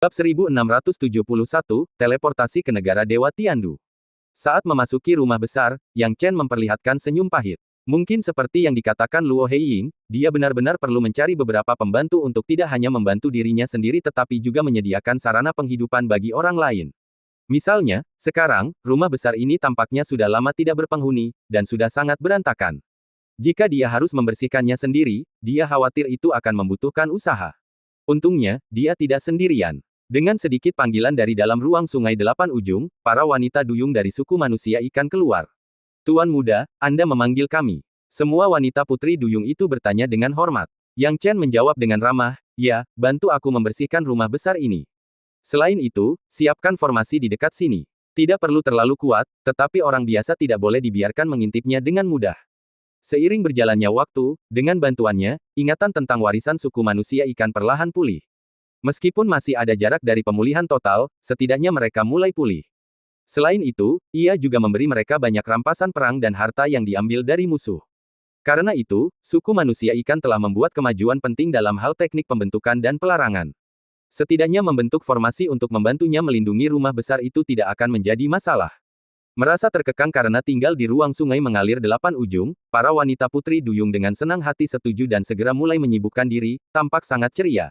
Bab 1671, Teleportasi ke Negara Dewa Tiandu. Saat memasuki rumah besar, Yang Chen memperlihatkan senyum pahit. Mungkin seperti yang dikatakan Luo Heiying, dia benar-benar perlu mencari beberapa pembantu untuk tidak hanya membantu dirinya sendiri tetapi juga menyediakan sarana penghidupan bagi orang lain. Misalnya, sekarang, rumah besar ini tampaknya sudah lama tidak berpenghuni, dan sudah sangat berantakan. Jika dia harus membersihkannya sendiri, dia khawatir itu akan membutuhkan usaha. Untungnya, dia tidak sendirian. Dengan sedikit panggilan dari dalam ruang sungai delapan ujung, para wanita duyung dari suku manusia ikan keluar. Tuan muda, Anda memanggil kami. Semua wanita putri duyung itu bertanya dengan hormat. Yang Chen menjawab dengan ramah, ya, bantu aku membersihkan rumah besar ini. Selain itu, siapkan formasi di dekat sini. Tidak perlu terlalu kuat, tetapi orang biasa tidak boleh dibiarkan mengintipnya dengan mudah. Seiring berjalannya waktu, dengan bantuannya, ingatan tentang warisan suku manusia ikan perlahan pulih. Meskipun masih ada jarak dari pemulihan total, setidaknya mereka mulai pulih. Selain itu, ia juga memberi mereka banyak rampasan perang dan harta yang diambil dari musuh. Karena itu, suku manusia ikan telah membuat kemajuan penting dalam hal teknik pembentukan dan pelarangan. Setidaknya membentuk formasi untuk membantunya melindungi rumah besar itu tidak akan menjadi masalah. Merasa terkekang karena tinggal di ruang sungai mengalir delapan ujung, para wanita putri duyung dengan senang hati setuju dan segera mulai menyibukkan diri, tampak sangat ceria.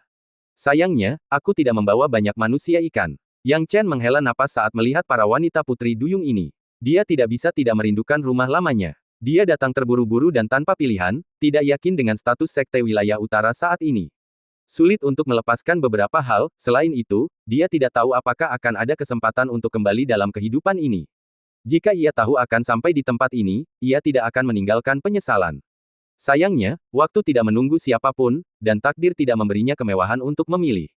Sayangnya, aku tidak membawa banyak manusia ikan. Yang Chen menghela napas saat melihat para wanita putri duyung ini. Dia tidak bisa tidak merindukan rumah lamanya. Dia datang terburu-buru dan tanpa pilihan, tidak yakin dengan status sekte wilayah utara saat ini. Sulit untuk melepaskan beberapa hal, selain itu, dia tidak tahu apakah akan ada kesempatan untuk kembali dalam kehidupan ini. Jika ia tahu akan sampai di tempat ini, ia tidak akan meninggalkan penyesalan. Sayangnya, waktu tidak menunggu siapapun, dan takdir tidak memberinya kemewahan untuk memilih.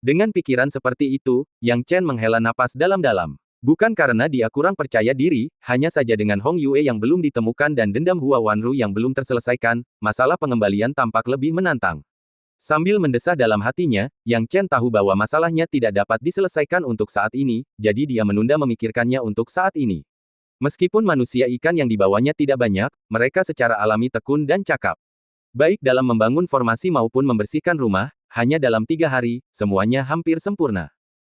Dengan pikiran seperti itu, Yang Chen menghela napas dalam-dalam. Bukan karena dia kurang percaya diri, hanya saja dengan Hong Yue yang belum ditemukan dan dendam Hua Wanru yang belum terselesaikan, masalah pengembalian tampak lebih menantang. Sambil mendesah dalam hatinya, Yang Chen tahu bahwa masalahnya tidak dapat diselesaikan untuk saat ini, jadi dia menunda memikirkannya untuk saat ini. Meskipun manusia ikan yang dibawanya tidak banyak, mereka secara alami tekun dan cakap. Baik dalam membangun formasi maupun membersihkan rumah, hanya dalam 3 hari, semuanya hampir sempurna.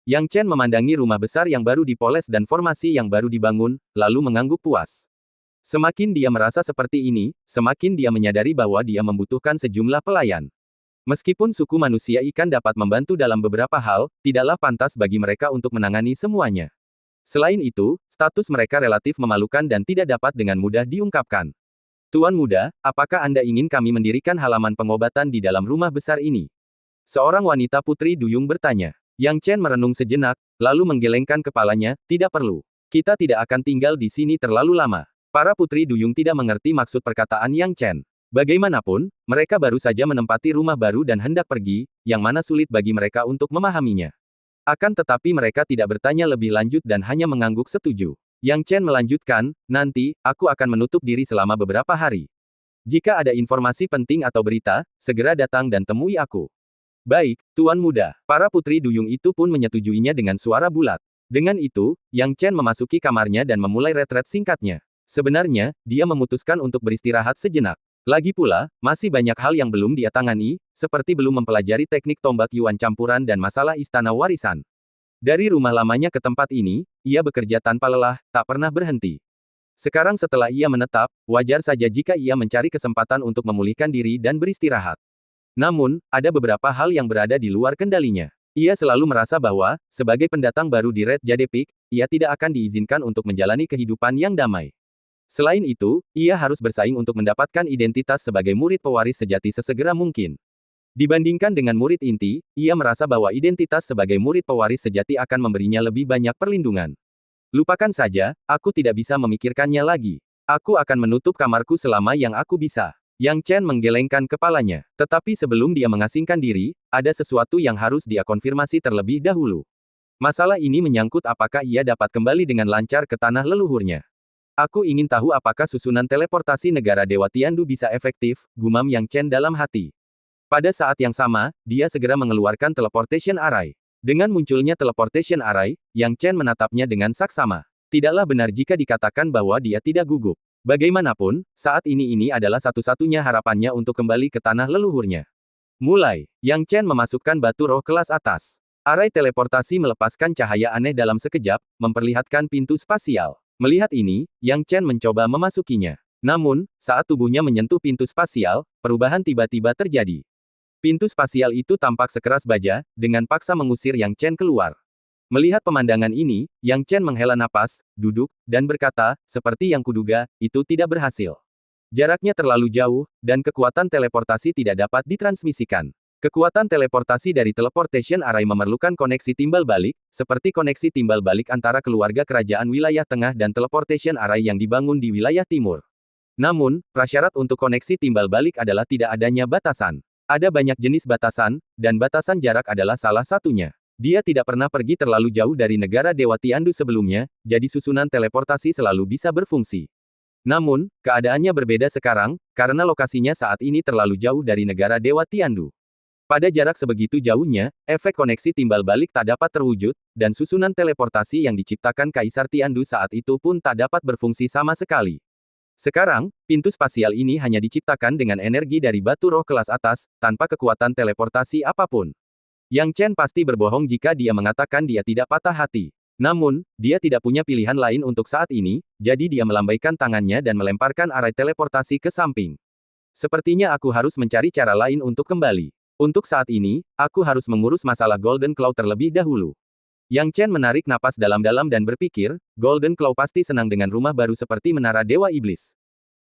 Yang Chen memandangi rumah besar yang baru dipoles dan formasi yang baru dibangun, lalu mengangguk puas. Semakin dia merasa seperti ini, semakin dia menyadari bahwa dia membutuhkan sejumlah pelayan. Meskipun suku manusia ikan dapat membantu dalam beberapa hal, tidaklah pantas bagi mereka untuk menangani semuanya. Selain itu, status mereka relatif memalukan dan tidak dapat dengan mudah diungkapkan. Tuan muda, apakah Anda ingin kami mendirikan halaman pengobatan di dalam rumah besar ini? Seorang wanita putri duyung bertanya. Yang Chen merenung sejenak, lalu menggelengkan kepalanya, tidak perlu. Kita tidak akan tinggal di sini terlalu lama. Para putri duyung tidak mengerti maksud perkataan Yang Chen. Bagaimanapun, mereka baru saja menempati rumah baru dan hendak pergi, yang mana sulit bagi mereka untuk memahaminya. Akan tetapi mereka tidak bertanya lebih lanjut dan hanya mengangguk setuju. Yang Chen melanjutkan, nanti, aku akan menutup diri selama beberapa hari. Jika ada informasi penting atau berita, segera datang dan temui aku. Baik, Tuan muda. Para putri duyung itu pun menyetujuinya dengan suara bulat. Dengan itu, Yang Chen memasuki kamarnya dan memulai retret singkatnya. Sebenarnya, dia memutuskan untuk beristirahat sejenak. Lagi pula, masih banyak hal yang belum dia tangani, seperti belum mempelajari teknik tombak Yuan campuran dan masalah istana warisan. Dari rumah lamanya ke tempat ini, ia bekerja tanpa lelah, tak pernah berhenti. Sekarang setelah ia menetap, wajar saja jika ia mencari kesempatan untuk memulihkan diri dan beristirahat. Namun, ada beberapa hal yang berada di luar kendalinya. Ia selalu merasa bahwa, sebagai pendatang baru di Red Jade Peak, ia tidak akan diizinkan untuk menjalani kehidupan yang damai. Selain itu, ia harus bersaing untuk mendapatkan identitas sebagai murid pewaris sejati sesegera mungkin. Dibandingkan dengan murid inti, ia merasa bahwa identitas sebagai murid pewaris sejati akan memberinya lebih banyak perlindungan. Lupakan saja, aku tidak bisa memikirkannya lagi. Aku akan menutup kamarku selama yang aku bisa. Yang Chen menggelengkan kepalanya. Tetapi sebelum dia mengasingkan diri, ada sesuatu yang harus dia konfirmasi terlebih dahulu. Masalah ini menyangkut apakah ia dapat kembali dengan lancar ke tanah leluhurnya. Aku ingin tahu apakah susunan teleportasi negara Dewa Tiandu bisa efektif, gumam Yang Chen dalam hati. Pada saat yang sama, dia segera mengeluarkan teleportation array. Dengan munculnya teleportation array, Yang Chen menatapnya dengan saksama. Tidaklah benar jika dikatakan bahwa dia tidak gugup. Bagaimanapun, saat ini adalah satu-satunya harapannya untuk kembali ke tanah leluhurnya. Mulai, Yang Chen memasukkan batu roh kelas atas. Arai teleportasi melepaskan cahaya aneh dalam sekejap, memperlihatkan pintu spasial. Melihat ini, Yang Chen mencoba memasukinya. Namun, saat tubuhnya menyentuh pintu spasial, perubahan tiba-tiba terjadi. Pintu spasial itu tampak sekeras baja, dengan paksa mengusir Yang Chen keluar. Melihat pemandangan ini, Yang Chen menghela napas, duduk, dan berkata, seperti yang kuduga, itu tidak berhasil. Jaraknya terlalu jauh, dan kekuatan teleportasi tidak dapat ditransmisikan. Kekuatan teleportasi dari teleportation array memerlukan koneksi timbal balik, seperti koneksi timbal balik antara keluarga kerajaan wilayah tengah dan teleportation array yang dibangun di wilayah timur. Namun, prasyarat untuk koneksi timbal balik adalah tidak adanya batasan. Ada banyak jenis batasan, dan batasan jarak adalah salah satunya. Dia tidak pernah pergi terlalu jauh dari negara Dewa Tiandu sebelumnya, jadi susunan teleportasi selalu bisa berfungsi. Namun, keadaannya berbeda sekarang, karena lokasinya saat ini terlalu jauh dari negara Dewa Tiandu. Pada jarak sebegitu jauhnya, efek koneksi timbal balik tak dapat terwujud, dan susunan teleportasi yang diciptakan Kaisar Tiandu saat itu pun tak dapat berfungsi sama sekali. Sekarang, pintu spasial ini hanya diciptakan dengan energi dari batu roh kelas atas, tanpa kekuatan teleportasi apapun. Yang Chen pasti berbohong jika dia mengatakan dia tidak patah hati. Namun, dia tidak punya pilihan lain untuk saat ini, jadi dia melambaikan tangannya dan melemparkan arai teleportasi ke samping. Sepertinya aku harus mencari cara lain untuk kembali. Untuk saat ini, aku harus mengurus masalah Golden Claw terlebih dahulu. Yang Chen menarik napas dalam-dalam dan berpikir, Golden Claw pasti senang dengan rumah baru seperti Menara Dewa Iblis.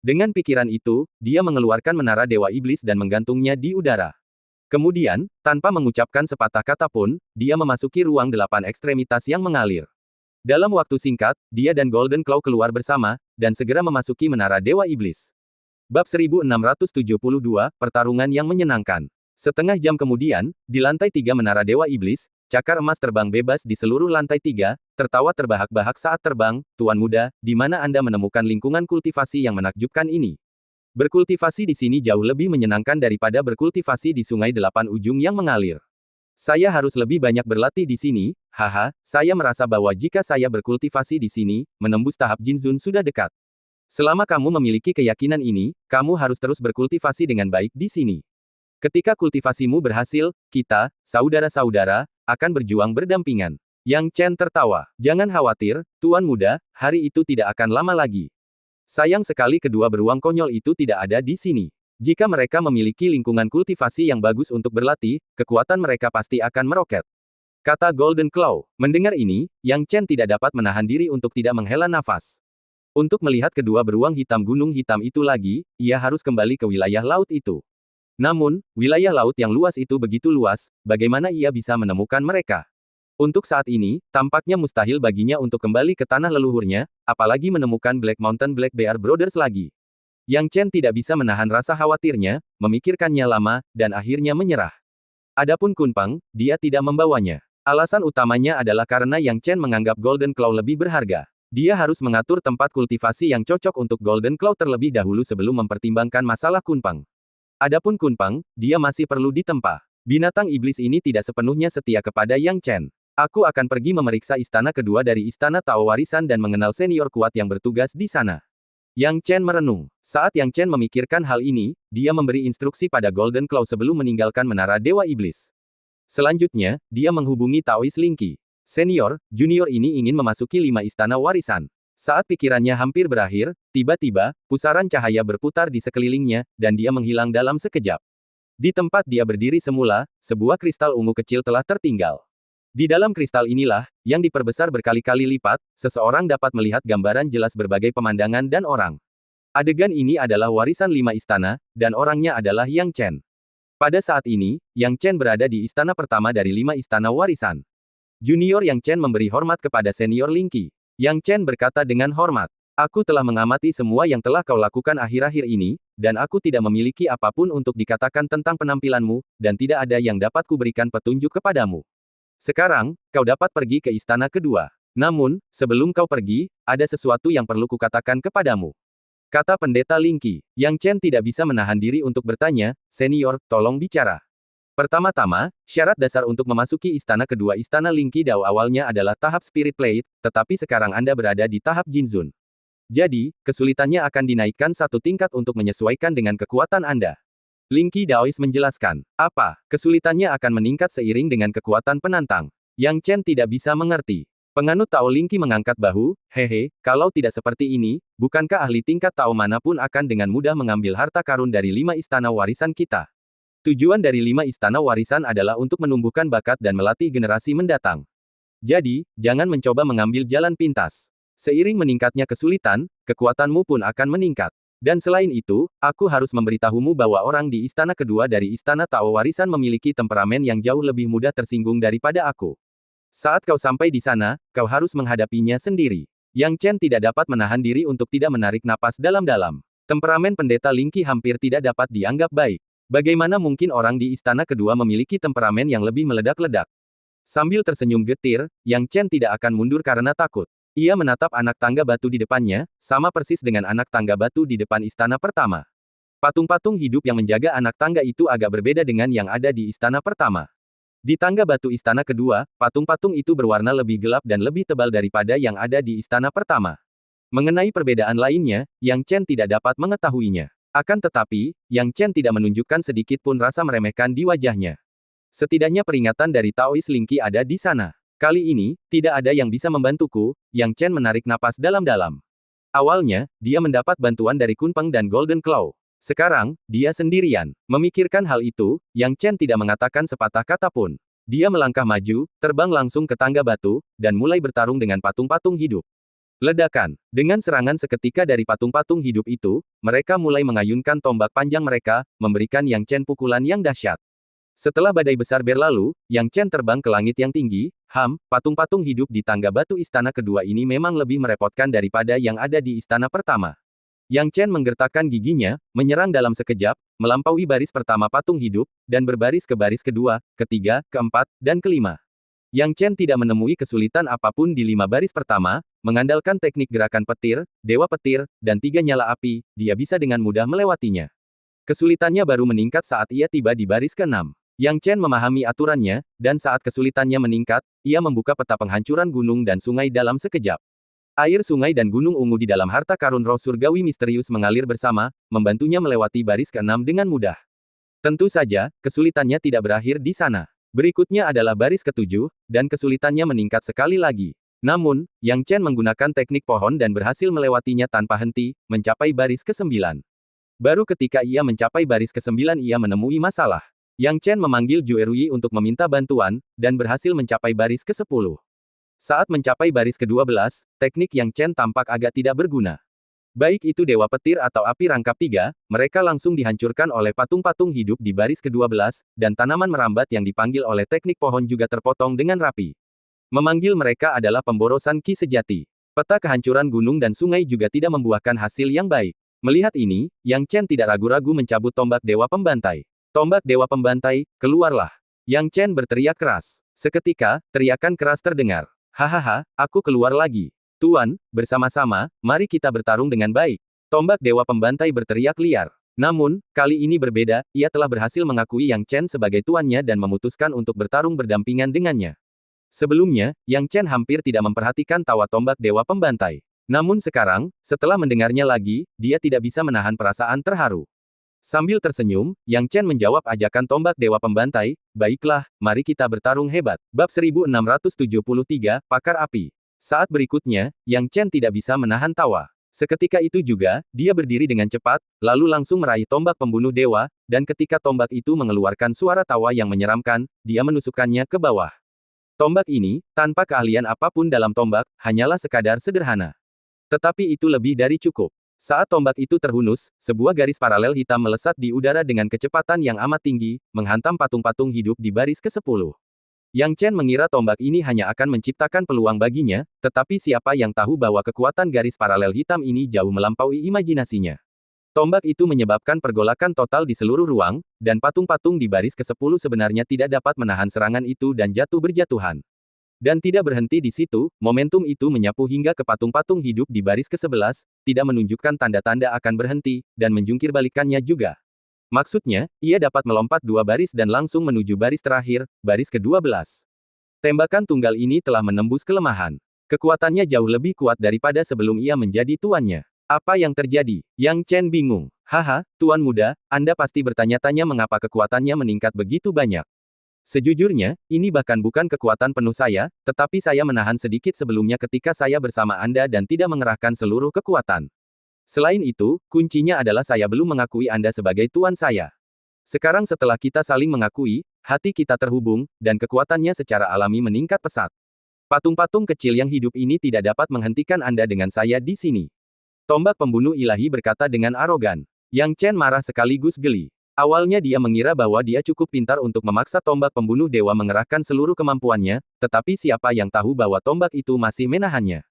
Dengan pikiran itu, dia mengeluarkan Menara Dewa Iblis dan menggantungnya di udara. Kemudian, tanpa mengucapkan sepatah kata pun, dia memasuki ruang 8 ekstremitas yang mengalir. Dalam waktu singkat, dia dan Golden Claw keluar bersama, dan segera memasuki Menara Dewa Iblis. Bab 1672, Pertarungan yang Menyenangkan. Setengah jam kemudian, di lantai 3 Menara Dewa Iblis, cakar emas terbang bebas di seluruh lantai 3, tertawa terbahak-bahak saat terbang, Tuan Muda, di mana Anda menemukan lingkungan kultivasi yang menakjubkan ini? Berkultivasi di sini jauh lebih menyenangkan daripada berkultivasi di Sungai Delapan Ujung yang mengalir. Saya harus lebih banyak berlatih di sini, haha, saya merasa bahwa jika saya berkultivasi di sini, menembus tahap Jinzun sudah dekat. Selama kamu memiliki keyakinan ini, kamu harus terus berkultivasi dengan baik di sini. Ketika kultivasimu berhasil, kita, saudara-saudara, akan berjuang berdampingan. Yang Chen tertawa. Jangan khawatir, Tuan Muda, hari itu tidak akan lama lagi. Sayang sekali kedua beruang konyol itu tidak ada di sini. Jika mereka memiliki lingkungan kultivasi yang bagus untuk berlatih, kekuatan mereka pasti akan meroket. Kata Golden Claw. Mendengar ini, Yang Chen tidak dapat menahan diri untuk tidak menghela nafas. Untuk melihat kedua beruang hitam gunung hitam itu lagi, ia harus kembali ke wilayah laut itu. Namun, wilayah laut yang luas itu begitu luas, bagaimana ia bisa menemukan mereka? Untuk saat ini, tampaknya mustahil baginya untuk kembali ke tanah leluhurnya, apalagi menemukan Black Mountain Black Bear Brothers lagi. Yang Chen tidak bisa menahan rasa khawatirnya, memikirkannya lama, dan akhirnya menyerah. Adapun Kunpang, dia tidak membawanya. Alasan utamanya adalah karena Yang Chen menganggap Golden Claw lebih berharga. Dia harus mengatur tempat kultivasi yang cocok untuk Golden Claw terlebih dahulu sebelum mempertimbangkan masalah Kunpang. Adapun Kunpang, dia masih perlu ditempa. Binatang iblis ini tidak sepenuhnya setia kepada Yang Chen. Aku akan pergi memeriksa istana kedua dari Istana Tao Warisan dan mengenal senior kuat yang bertugas di sana. Yang Chen merenung. Saat Yang Chen memikirkan hal ini, dia memberi instruksi pada Golden Claw sebelum meninggalkan Menara Dewa Iblis. Selanjutnya, dia menghubungi Taois Linky. Senior, junior ini ingin memasuki 5 istana warisan. Saat pikirannya hampir berakhir, tiba-tiba, pusaran cahaya berputar di sekelilingnya, dan dia menghilang dalam sekejap. Di tempat dia berdiri semula, sebuah kristal ungu kecil telah tertinggal. Di dalam kristal inilah, yang diperbesar berkali-kali lipat, seseorang dapat melihat gambaran jelas berbagai pemandangan dan orang. Adegan ini adalah warisan 5 istana, dan orangnya adalah Yang Chen. Pada saat ini, Yang Chen berada di istana pertama dari 5 istana warisan. Junior Yang Chen memberi hormat kepada senior Linky. Yang Chen berkata dengan hormat, aku telah mengamati semua yang telah kau lakukan akhir-akhir ini, dan aku tidak memiliki apapun untuk dikatakan tentang penampilanmu, dan tidak ada yang dapat kuberikan petunjuk kepadamu. Sekarang, kau dapat pergi ke istana kedua. Namun, sebelum kau pergi, ada sesuatu yang perlu kukatakan kepadamu. Kata pendeta Linky. Yang Chen tidak bisa menahan diri untuk bertanya, senior, tolong bicara. Pertama-tama, syarat dasar untuk memasuki istana kedua Istana Linky Dao awalnya adalah tahap Spirit Plate, tetapi sekarang Anda berada di tahap Jinzun. Jadi, kesulitannya akan dinaikkan satu tingkat untuk menyesuaikan dengan kekuatan Anda. Linky Daois menjelaskan, apa, kesulitannya akan meningkat seiring dengan kekuatan penantang. Yang Chen tidak bisa mengerti. Penganut Tao Lingqi mengangkat bahu, hehe, kalau tidak seperti ini, bukankah ahli tingkat Tao manapun akan dengan mudah mengambil harta karun dari 5 istana warisan kita? Tujuan dari 5 istana warisan adalah untuk menumbuhkan bakat dan melatih generasi mendatang. Jadi, jangan mencoba mengambil jalan pintas. Seiring meningkatnya kesulitan, kekuatanmu pun akan meningkat. Dan selain itu, aku harus memberitahumu bahwa orang di istana kedua dari istana Tao warisan memiliki temperamen yang jauh lebih mudah tersinggung daripada aku. Saat kau sampai di sana, kau harus menghadapinya sendiri. Yang Chen tidak dapat menahan diri untuk tidak menarik napas dalam-dalam. Temperamen pendeta Lingqi hampir tidak dapat dianggap baik. Bagaimana mungkin orang di istana kedua memiliki temperamen yang lebih meledak-ledak? Sambil tersenyum getir, Yang Chen tidak akan mundur karena takut. Ia menatap anak tangga batu di depannya, sama persis dengan anak tangga batu di depan istana pertama. Patung-patung hidup yang menjaga anak tangga itu agak berbeda dengan yang ada di istana pertama. Di tangga batu istana kedua, patung-patung itu berwarna lebih gelap dan lebih tebal daripada yang ada di istana pertama. Mengenai perbedaan lainnya, Yang Chen tidak dapat mengetahuinya. Akan tetapi, Yang Chen tidak menunjukkan sedikit pun rasa meremehkan di wajahnya. Setidaknya peringatan dari Taois Lingqi ada di sana. Kali ini, tidak ada yang bisa membantuku. Yang Chen menarik napas dalam-dalam. Awalnya, dia mendapat bantuan dari Kunpeng dan Golden Claw. Sekarang, dia sendirian. Memikirkan hal itu, Yang Chen tidak mengatakan sepatah kata pun. Dia melangkah maju, terbang langsung ke tangga batu, dan mulai bertarung dengan patung-patung hidup. Ledakan. Dengan serangan seketika dari patung-patung hidup itu, mereka mulai mengayunkan tombak panjang mereka, memberikan Yang Chen pukulan yang dahsyat. Setelah badai besar berlalu, Yang Chen terbang ke langit yang tinggi. Patung-patung hidup di tangga batu istana kedua ini memang lebih merepotkan daripada yang ada di istana pertama. Yang Chen menggertakkan giginya, menyerang dalam sekejap, melampaui baris pertama patung hidup, dan berbaris ke baris kedua, ketiga, keempat, dan kelima. Yang Chen tidak menemui kesulitan apapun di 5 baris pertama, mengandalkan teknik gerakan petir, dewa petir, dan 3 nyala api, dia bisa dengan mudah melewatinya. Kesulitannya baru meningkat saat ia tiba di baris ke-6. Yang Chen memahami aturannya, dan saat kesulitannya meningkat, ia membuka peta penghancuran gunung dan sungai dalam sekejap. Air sungai dan gunung ungu di dalam harta karun roh surgawi misterius mengalir bersama, membantunya melewati baris ke-6 dengan mudah. Tentu saja, kesulitannya tidak berakhir di sana. Berikutnya adalah baris ke-7, dan kesulitannya meningkat sekali lagi. Namun, Yang Chen menggunakan teknik pohon dan berhasil melewatinya tanpa henti, mencapai baris ke-9. Baru ketika ia mencapai baris ke-9 ia menemui masalah. Yang Chen memanggil Zhu Erui untuk meminta bantuan, dan berhasil mencapai baris ke-10. Saat mencapai baris ke-12, teknik Yang Chen tampak agak tidak berguna. Baik itu dewa petir atau api rangkap 3, mereka langsung dihancurkan oleh patung-patung hidup di baris ke-12, dan tanaman merambat yang dipanggil oleh teknik pohon juga terpotong dengan rapi. Memanggil mereka adalah pemborosan ki sejati. Peta kehancuran gunung dan sungai juga tidak membuahkan hasil yang baik. Melihat ini, Yang Chen tidak ragu-ragu mencabut tombak dewa pembantai. Tombak dewa pembantai, keluarlah. Yang Chen berteriak keras. Seketika, teriakan keras terdengar. Hahaha, aku keluar lagi. Tuan, bersama-sama, mari kita bertarung dengan baik. Tombak dewa pembantai berteriak liar. Namun, kali ini berbeda, ia telah berhasil mengakui Yang Chen sebagai tuannya dan memutuskan untuk bertarung berdampingan dengannya. Sebelumnya, Yang Chen hampir tidak memperhatikan tawa tombak dewa pembantai. Namun sekarang, setelah mendengarnya lagi, dia tidak bisa menahan perasaan terharu. Sambil tersenyum, Yang Chen menjawab ajakan tombak dewa pembantai, baiklah, mari kita bertarung hebat. Bab 1673, Pakar Api. Saat berikutnya, Yang Chen tidak bisa menahan tawa. Seketika itu juga, dia berdiri dengan cepat, lalu langsung meraih tombak pembunuh dewa, dan ketika tombak itu mengeluarkan suara tawa yang menyeramkan, dia menusukkannya ke bawah. Tombak ini, tanpa keahlian apapun dalam tombak, hanyalah sekadar sederhana. Tetapi itu lebih dari cukup. Saat tombak itu terhunus, sebuah garis paralel hitam melesat di udara dengan kecepatan yang amat tinggi, menghantam patung-patung hidup di baris ke-10. Yang Chen mengira tombak ini hanya akan menciptakan peluang baginya, tetapi siapa yang tahu bahwa kekuatan garis paralel hitam ini jauh melampaui imajinasinya. Tombak itu menyebabkan pergolakan total di seluruh ruang, dan patung-patung di baris ke-10 sebenarnya tidak dapat menahan serangan itu dan jatuh berjatuhan. Dan tidak berhenti di situ, momentum itu menyapu hingga ke patung-patung hidup di baris ke-11, tidak menunjukkan tanda-tanda akan berhenti, dan menjungkir balikannya juga. Maksudnya, ia dapat melompat 2 baris dan langsung menuju baris terakhir, baris ke-12. Tembakan tunggal ini telah menembus kelemahan. Kekuatannya jauh lebih kuat daripada sebelum ia menjadi tuannya. Apa yang terjadi? Yang Chen bingung. Haha, Tuan Muda, Anda pasti bertanya-tanya mengapa kekuatannya meningkat begitu banyak. Sejujurnya, ini bahkan bukan kekuatan penuh saya, tetapi saya menahan sedikit sebelumnya ketika saya bersama Anda dan tidak mengerahkan seluruh kekuatan. Selain itu, kuncinya adalah saya belum mengakui Anda sebagai tuan saya. Sekarang setelah kita saling mengakui, hati kita terhubung, dan kekuatannya secara alami meningkat pesat. Patung-patung kecil yang hidup ini tidak dapat menghentikan Anda dengan saya di sini. Tombak pembunuh ilahi berkata dengan arogan. Yang Chen marah sekaligus geli. Awalnya dia mengira bahwa dia cukup pintar untuk memaksa tombak pembunuh dewa mengerahkan seluruh kemampuannya, tetapi siapa yang tahu bahwa tombak itu masih menahannya.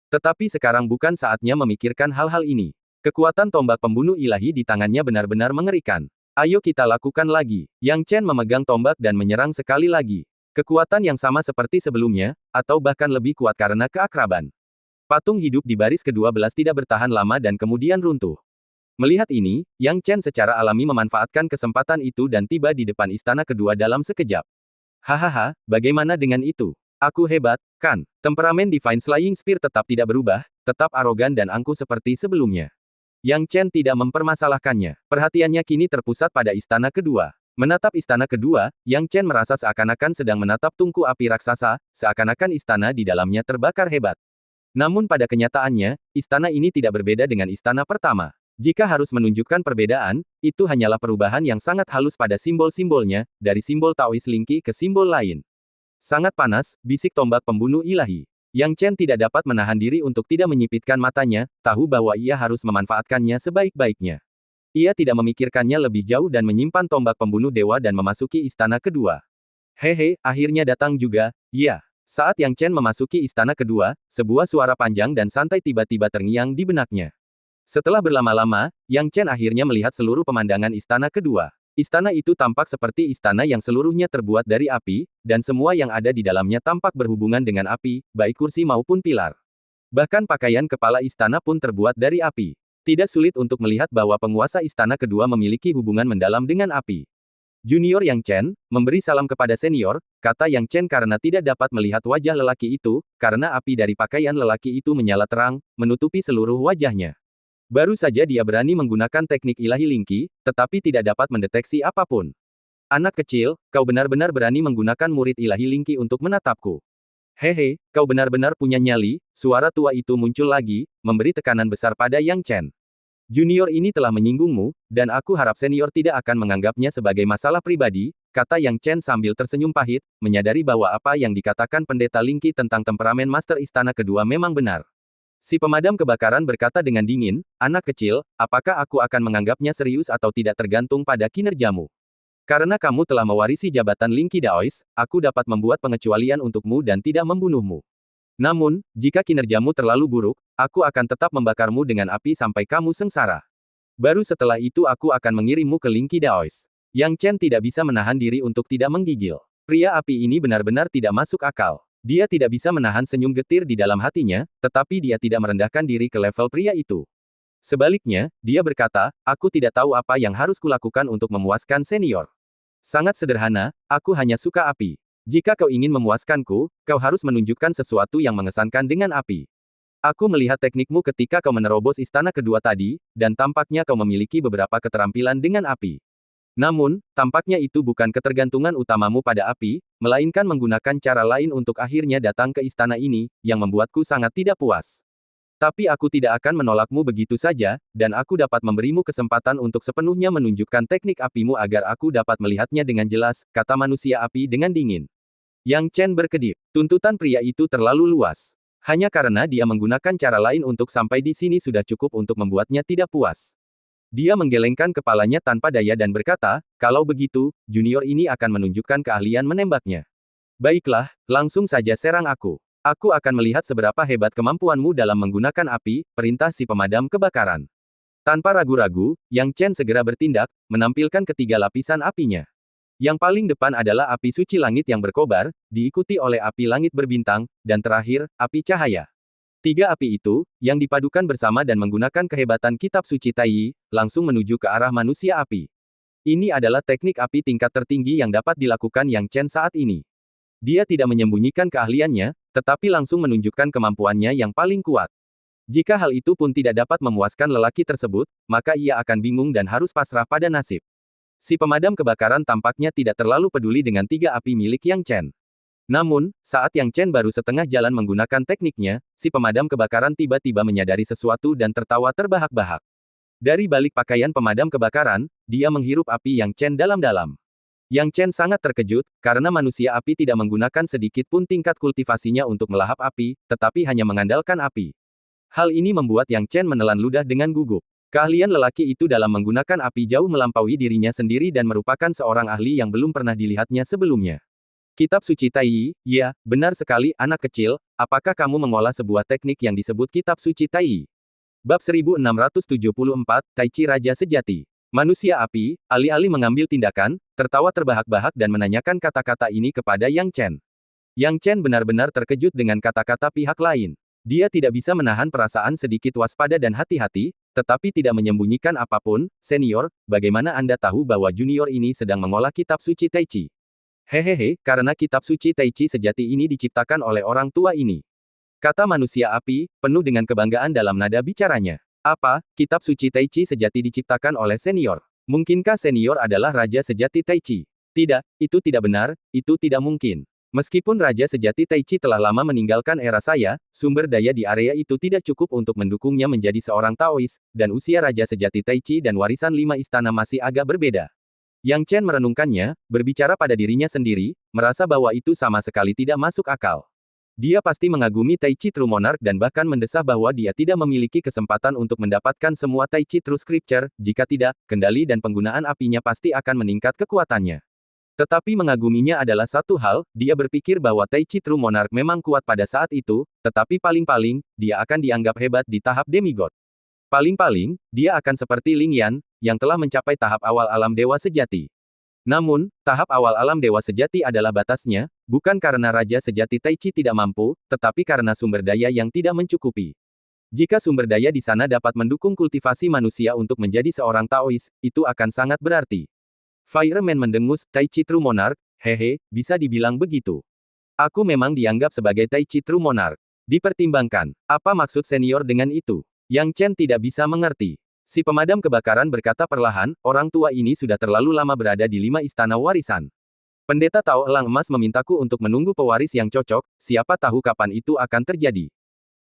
Tetapi sekarang bukan saatnya memikirkan hal-hal ini. Kekuatan tombak pembunuh ilahi di tangannya benar-benar mengerikan. Ayo kita lakukan lagi. Yang Chen memegang tombak dan menyerang sekali lagi. Kekuatan yang sama seperti sebelumnya, atau bahkan lebih kuat karena keakraban. Patung hidup di baris ke-12 tidak bertahan lama dan kemudian runtuh. Melihat ini, Yang Chen secara alami memanfaatkan kesempatan itu dan tiba di depan istana kedua dalam sekejap. Hahaha, bagaimana dengan itu? Aku hebat, kan? Temperamen Divine Flying Spear tetap tidak berubah, tetap arogan dan angkuh seperti sebelumnya. Yang Chen tidak mempermasalahkannya. Perhatiannya kini terpusat pada istana kedua. Menatap istana kedua, Yang Chen merasa seakan-akan sedang menatap tungku api raksasa, seakan-akan istana di dalamnya terbakar hebat. Namun pada kenyataannya, istana ini tidak berbeda dengan istana pertama. Jika harus menunjukkan perbedaan, itu hanyalah perubahan yang sangat halus pada simbol-simbolnya, dari simbol Taois Lingqi ke simbol lain. Sangat panas, bisik tombak pembunuh ilahi. Yang Chen tidak dapat menahan diri untuk tidak menyipitkan matanya, tahu bahwa ia harus memanfaatkannya sebaik-baiknya. Ia tidak memikirkannya lebih jauh dan menyimpan tombak pembunuh dewa dan memasuki istana kedua. Hehe, akhirnya datang juga, ya. Saat Yang Chen memasuki istana kedua, sebuah suara panjang dan santai tiba-tiba terngiang di benaknya. Setelah berlama-lama, Yang Chen akhirnya melihat seluruh pemandangan istana kedua. Istana itu tampak seperti istana yang seluruhnya terbuat dari api, dan semua yang ada di dalamnya tampak berhubungan dengan api, baik kursi maupun pilar. Bahkan pakaian kepala istana pun terbuat dari api. Tidak sulit untuk melihat bahwa penguasa istana kedua memiliki hubungan mendalam dengan api. Junior Yang Chen, memberi salam kepada senior, kata Yang Chen karena tidak dapat melihat wajah lelaki itu, karena api dari pakaian lelaki itu menyala terang, menutupi seluruh wajahnya. Baru saja dia berani menggunakan teknik ilahi Lingqi, tetapi tidak dapat mendeteksi apapun. Anak kecil, kau benar-benar berani menggunakan murid ilahi Lingqi untuk menatapku. Hehe, kau benar-benar punya nyali, suara tua itu muncul lagi, memberi tekanan besar pada Yang Chen. Junior ini telah menyinggungmu, dan aku harap senior tidak akan menganggapnya sebagai masalah pribadi, kata Yang Chen sambil tersenyum pahit, menyadari bahwa apa yang dikatakan pendeta Lingqi tentang temperamen master istana kedua memang benar. Si pemadam kebakaran berkata dengan dingin, anak kecil, apakah aku akan menganggapnya serius atau tidak tergantung pada kinerjamu. Karena kamu telah mewarisi jabatan Lingqi Daois, aku dapat membuat pengecualian untukmu dan tidak membunuhmu. Namun, jika kinerjamu terlalu buruk, aku akan tetap membakarmu dengan api sampai kamu sengsara. Baru setelah itu aku akan mengirimmu ke Lingqi Daois. Yang Chen tidak bisa menahan diri untuk tidak menggigil. Pria api ini benar-benar tidak masuk akal. Dia tidak bisa menahan senyum getir di dalam hatinya, tetapi dia tidak merendahkan diri ke level pria itu. Sebaliknya, dia berkata, aku tidak tahu apa yang harus kulakukan untuk memuaskan senior. Sangat sederhana, aku hanya suka api. Jika kau ingin memuaskanku, kau harus menunjukkan sesuatu yang mengesankan dengan api. Aku melihat teknikmu ketika kau menerobos istana kedua tadi, dan tampaknya kau memiliki beberapa keterampilan dengan api. Namun, tampaknya itu bukan ketergantungan utamamu pada api, melainkan menggunakan cara lain untuk akhirnya datang ke istana ini, yang membuatku sangat tidak puas. Tapi aku tidak akan menolakmu begitu saja, dan aku dapat memberimu kesempatan untuk sepenuhnya menunjukkan teknik apimu agar aku dapat melihatnya dengan jelas, kata manusia api dengan dingin. Yang Chen berkedip. Tuntutan pria itu terlalu luas. Hanya karena dia menggunakan cara lain untuk sampai di sini sudah cukup untuk membuatnya tidak puas. Dia menggelengkan kepalanya tanpa daya dan berkata, kalau begitu, junior ini akan menunjukkan keahlian menembaknya. Baiklah, langsung saja serang aku. Aku akan melihat seberapa hebat kemampuanmu dalam menggunakan api, perintah si pemadam kebakaran. Tanpa ragu-ragu, Yang Chen segera bertindak, menampilkan ketiga lapisan apinya. Yang paling depan adalah api suci langit yang berkobar, diikuti oleh api langit berbintang, dan terakhir, api cahaya. Tiga api itu, yang dipadukan bersama dan menggunakan kehebatan kitab suci Taiyi, langsung menuju ke arah manusia api. Ini adalah teknik api tingkat tertinggi yang dapat dilakukan Yang Chen saat ini. Dia tidak menyembunyikan keahliannya, tetapi langsung menunjukkan kemampuannya yang paling kuat. Jika hal itu pun tidak dapat memuaskan lelaki tersebut, maka ia akan bingung dan harus pasrah pada nasib. Si pemadam kebakaran tampaknya tidak terlalu peduli dengan 3 api milik Yang Chen. Namun, saat Yang Chen baru setengah jalan menggunakan tekniknya, si pemadam kebakaran tiba-tiba menyadari sesuatu dan tertawa terbahak-bahak. Dari balik pakaian pemadam kebakaran, dia menghirup api Yang Chen dalam-dalam. Yang Chen sangat terkejut, karena manusia api tidak menggunakan sedikit pun tingkat kultivasinya untuk melahap api, tetapi hanya mengandalkan api. Hal ini membuat Yang Chen menelan ludah dengan gugup. Keahlian lelaki itu dalam menggunakan api jauh melampaui dirinya sendiri dan merupakan seorang ahli yang belum pernah dilihatnya sebelumnya. Kitab Suci Tai Yi, ya, benar sekali, anak kecil, apakah kamu mengolah sebuah teknik yang disebut Kitab Suci Tai Yi? Bab 1674, Tai Chi Raja Sejati. Manusia api, alih-alih mengambil tindakan, tertawa terbahak-bahak dan menanyakan kata-kata ini kepada Yang Chen. Yang Chen benar-benar terkejut dengan kata-kata pihak lain. Dia tidak bisa menahan perasaan sedikit waspada dan hati-hati, tetapi tidak menyembunyikan apapun. Senior, bagaimana Anda tahu bahwa junior ini sedang mengolah kitab suci Tai Chi? Hehehe, karena kitab suci Tai Chi sejati ini diciptakan oleh orang tua ini. Kata manusia api, penuh dengan kebanggaan dalam nada bicaranya. Apa, kitab suci Tai Chi sejati diciptakan oleh senior? Mungkinkah senior adalah raja sejati Tai Chi? Tidak, itu tidak benar, itu tidak mungkin. Meskipun Raja Sejati Tai Chi telah lama meninggalkan era saya, sumber daya di area itu tidak cukup untuk mendukungnya menjadi seorang Taois, dan usia Raja Sejati Tai Chi dan warisan 5 istana masih agak berbeda. Yang Chen merenungkannya, berbicara pada dirinya sendiri, merasa bahwa itu sama sekali tidak masuk akal. Dia pasti mengagumi Tai Chi True Monarch dan bahkan mendesah bahwa dia tidak memiliki kesempatan untuk mendapatkan semua Tai Chi True Scripture, jika tidak, kendali dan penggunaan apinya pasti akan meningkat kekuatannya. Tetapi mengaguminya adalah satu hal, dia berpikir bahwa Tai Chi True Monarch memang kuat pada saat itu, tetapi paling-paling, dia akan dianggap hebat di tahap demigod. Paling-paling, dia akan seperti Ling Yan, yang telah mencapai tahap awal alam dewa sejati. Namun, tahap awal alam dewa sejati adalah batasnya, bukan karena Raja Sejati Tai Chi tidak mampu, tetapi karena sumber daya yang tidak mencukupi. Jika sumber daya di sana dapat mendukung kultivasi manusia untuk menjadi seorang Taois, itu akan sangat berarti. Fireman mendengus, Tai Chi True Monarch, hehe, bisa dibilang begitu. Aku memang dianggap sebagai Tai Chi True Monarch. Dipertimbangkan, apa maksud senior dengan itu? Yang Chen tidak bisa mengerti. Si pemadam kebakaran berkata perlahan, orang tua ini sudah terlalu lama berada di 5 istana warisan. Pendeta Tao Elang Emas memintaku untuk menunggu pewaris yang cocok, siapa tahu kapan itu akan terjadi.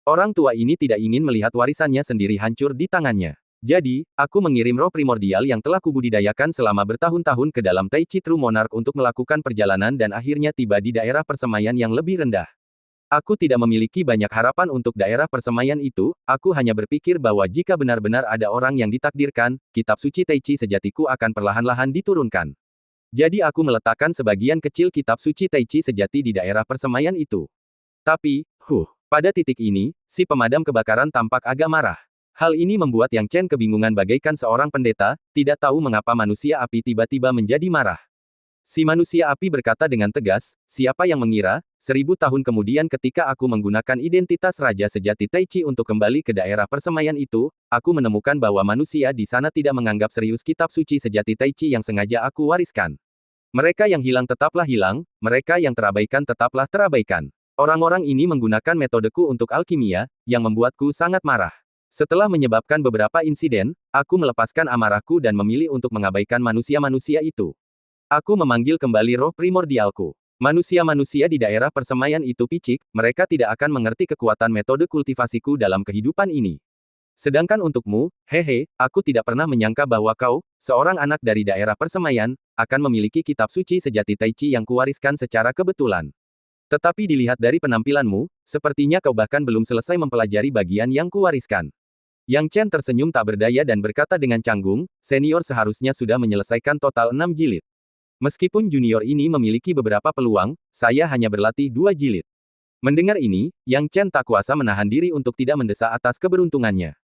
Orang tua ini tidak ingin melihat warisannya sendiri hancur di tangannya. Jadi, aku mengirim roh primordial yang telah kubudidayakan selama bertahun-tahun ke dalam Tai Chi True Monarch untuk melakukan perjalanan dan akhirnya tiba di daerah persemaian yang lebih rendah. Aku tidak memiliki banyak harapan untuk daerah persemaian itu, aku hanya berpikir bahwa jika benar-benar ada orang yang ditakdirkan, kitab suci Tai Chi sejatiku akan perlahan-lahan diturunkan. Jadi aku meletakkan sebagian kecil kitab suci Tai Chi sejati di daerah persemaian itu. Tapi, pada titik ini, si pemadam kebakaran tampak agak marah. Hal ini membuat Yang Chen kebingungan bagaikan seorang pendeta, tidak tahu mengapa manusia api tiba-tiba menjadi marah. Si manusia api berkata dengan tegas, siapa yang mengira, 1000 tahun kemudian ketika aku menggunakan identitas Raja Sejati Tai Chi untuk kembali ke daerah persemaian itu, aku menemukan bahwa manusia di sana tidak menganggap serius kitab suci sejati Tai Chi yang sengaja aku wariskan. Mereka yang hilang tetaplah hilang, mereka yang terabaikan tetaplah terabaikan. Orang-orang ini menggunakan metodeku untuk alkimia, yang membuatku sangat marah. Setelah menyebabkan beberapa insiden, aku melepaskan amarahku dan memilih untuk mengabaikan manusia-manusia itu. Aku memanggil kembali roh primordialku. Manusia-manusia di daerah persemaian itu picik, mereka tidak akan mengerti kekuatan metode kultivasiku dalam kehidupan ini. Sedangkan untukmu, hehe, aku tidak pernah menyangka bahwa kau, seorang anak dari daerah persemaian, akan memiliki kitab suci sejati Tai Chi yang kuwariskan secara kebetulan. Tetapi dilihat dari penampilanmu, sepertinya kau bahkan belum selesai mempelajari bagian yang kuwariskan. Yang Chen tersenyum tak berdaya dan berkata dengan canggung, senior seharusnya sudah menyelesaikan total 6 jilid. Meskipun junior ini memiliki beberapa peluang, saya hanya berlatih 2 jilid. Mendengar ini, Yang Chen tak kuasa menahan diri untuk tidak mendesak atas keberuntungannya.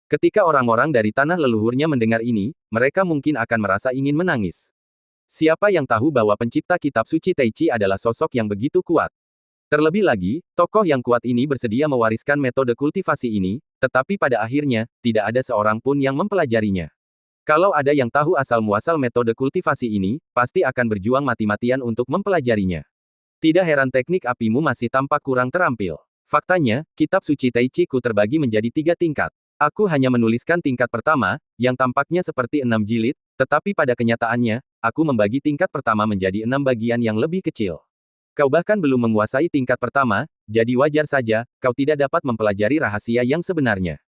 Ketika orang-orang dari tanah leluhurnya mendengar ini, mereka mungkin akan merasa ingin menangis. Siapa yang tahu bahwa pencipta kitab suci Tai Chi adalah sosok yang begitu kuat? Terlebih lagi, tokoh yang kuat ini bersedia mewariskan metode kultivasi ini, tetapi pada akhirnya, tidak ada seorang pun yang mempelajarinya. Kalau ada yang tahu asal-muasal metode kultivasi ini, pasti akan berjuang mati-matian untuk mempelajarinya. Tidak heran teknik apimu masih tampak kurang terampil. Faktanya, kitab suci Tai Chi ku terbagi menjadi 3 tingkat. Aku hanya menuliskan tingkat pertama, yang tampaknya seperti 6 jilid, tetapi pada kenyataannya, aku membagi tingkat pertama menjadi 6 bagian yang lebih kecil. Kau bahkan belum menguasai tingkat pertama, jadi wajar saja, kau tidak dapat mempelajari rahasia yang sebenarnya.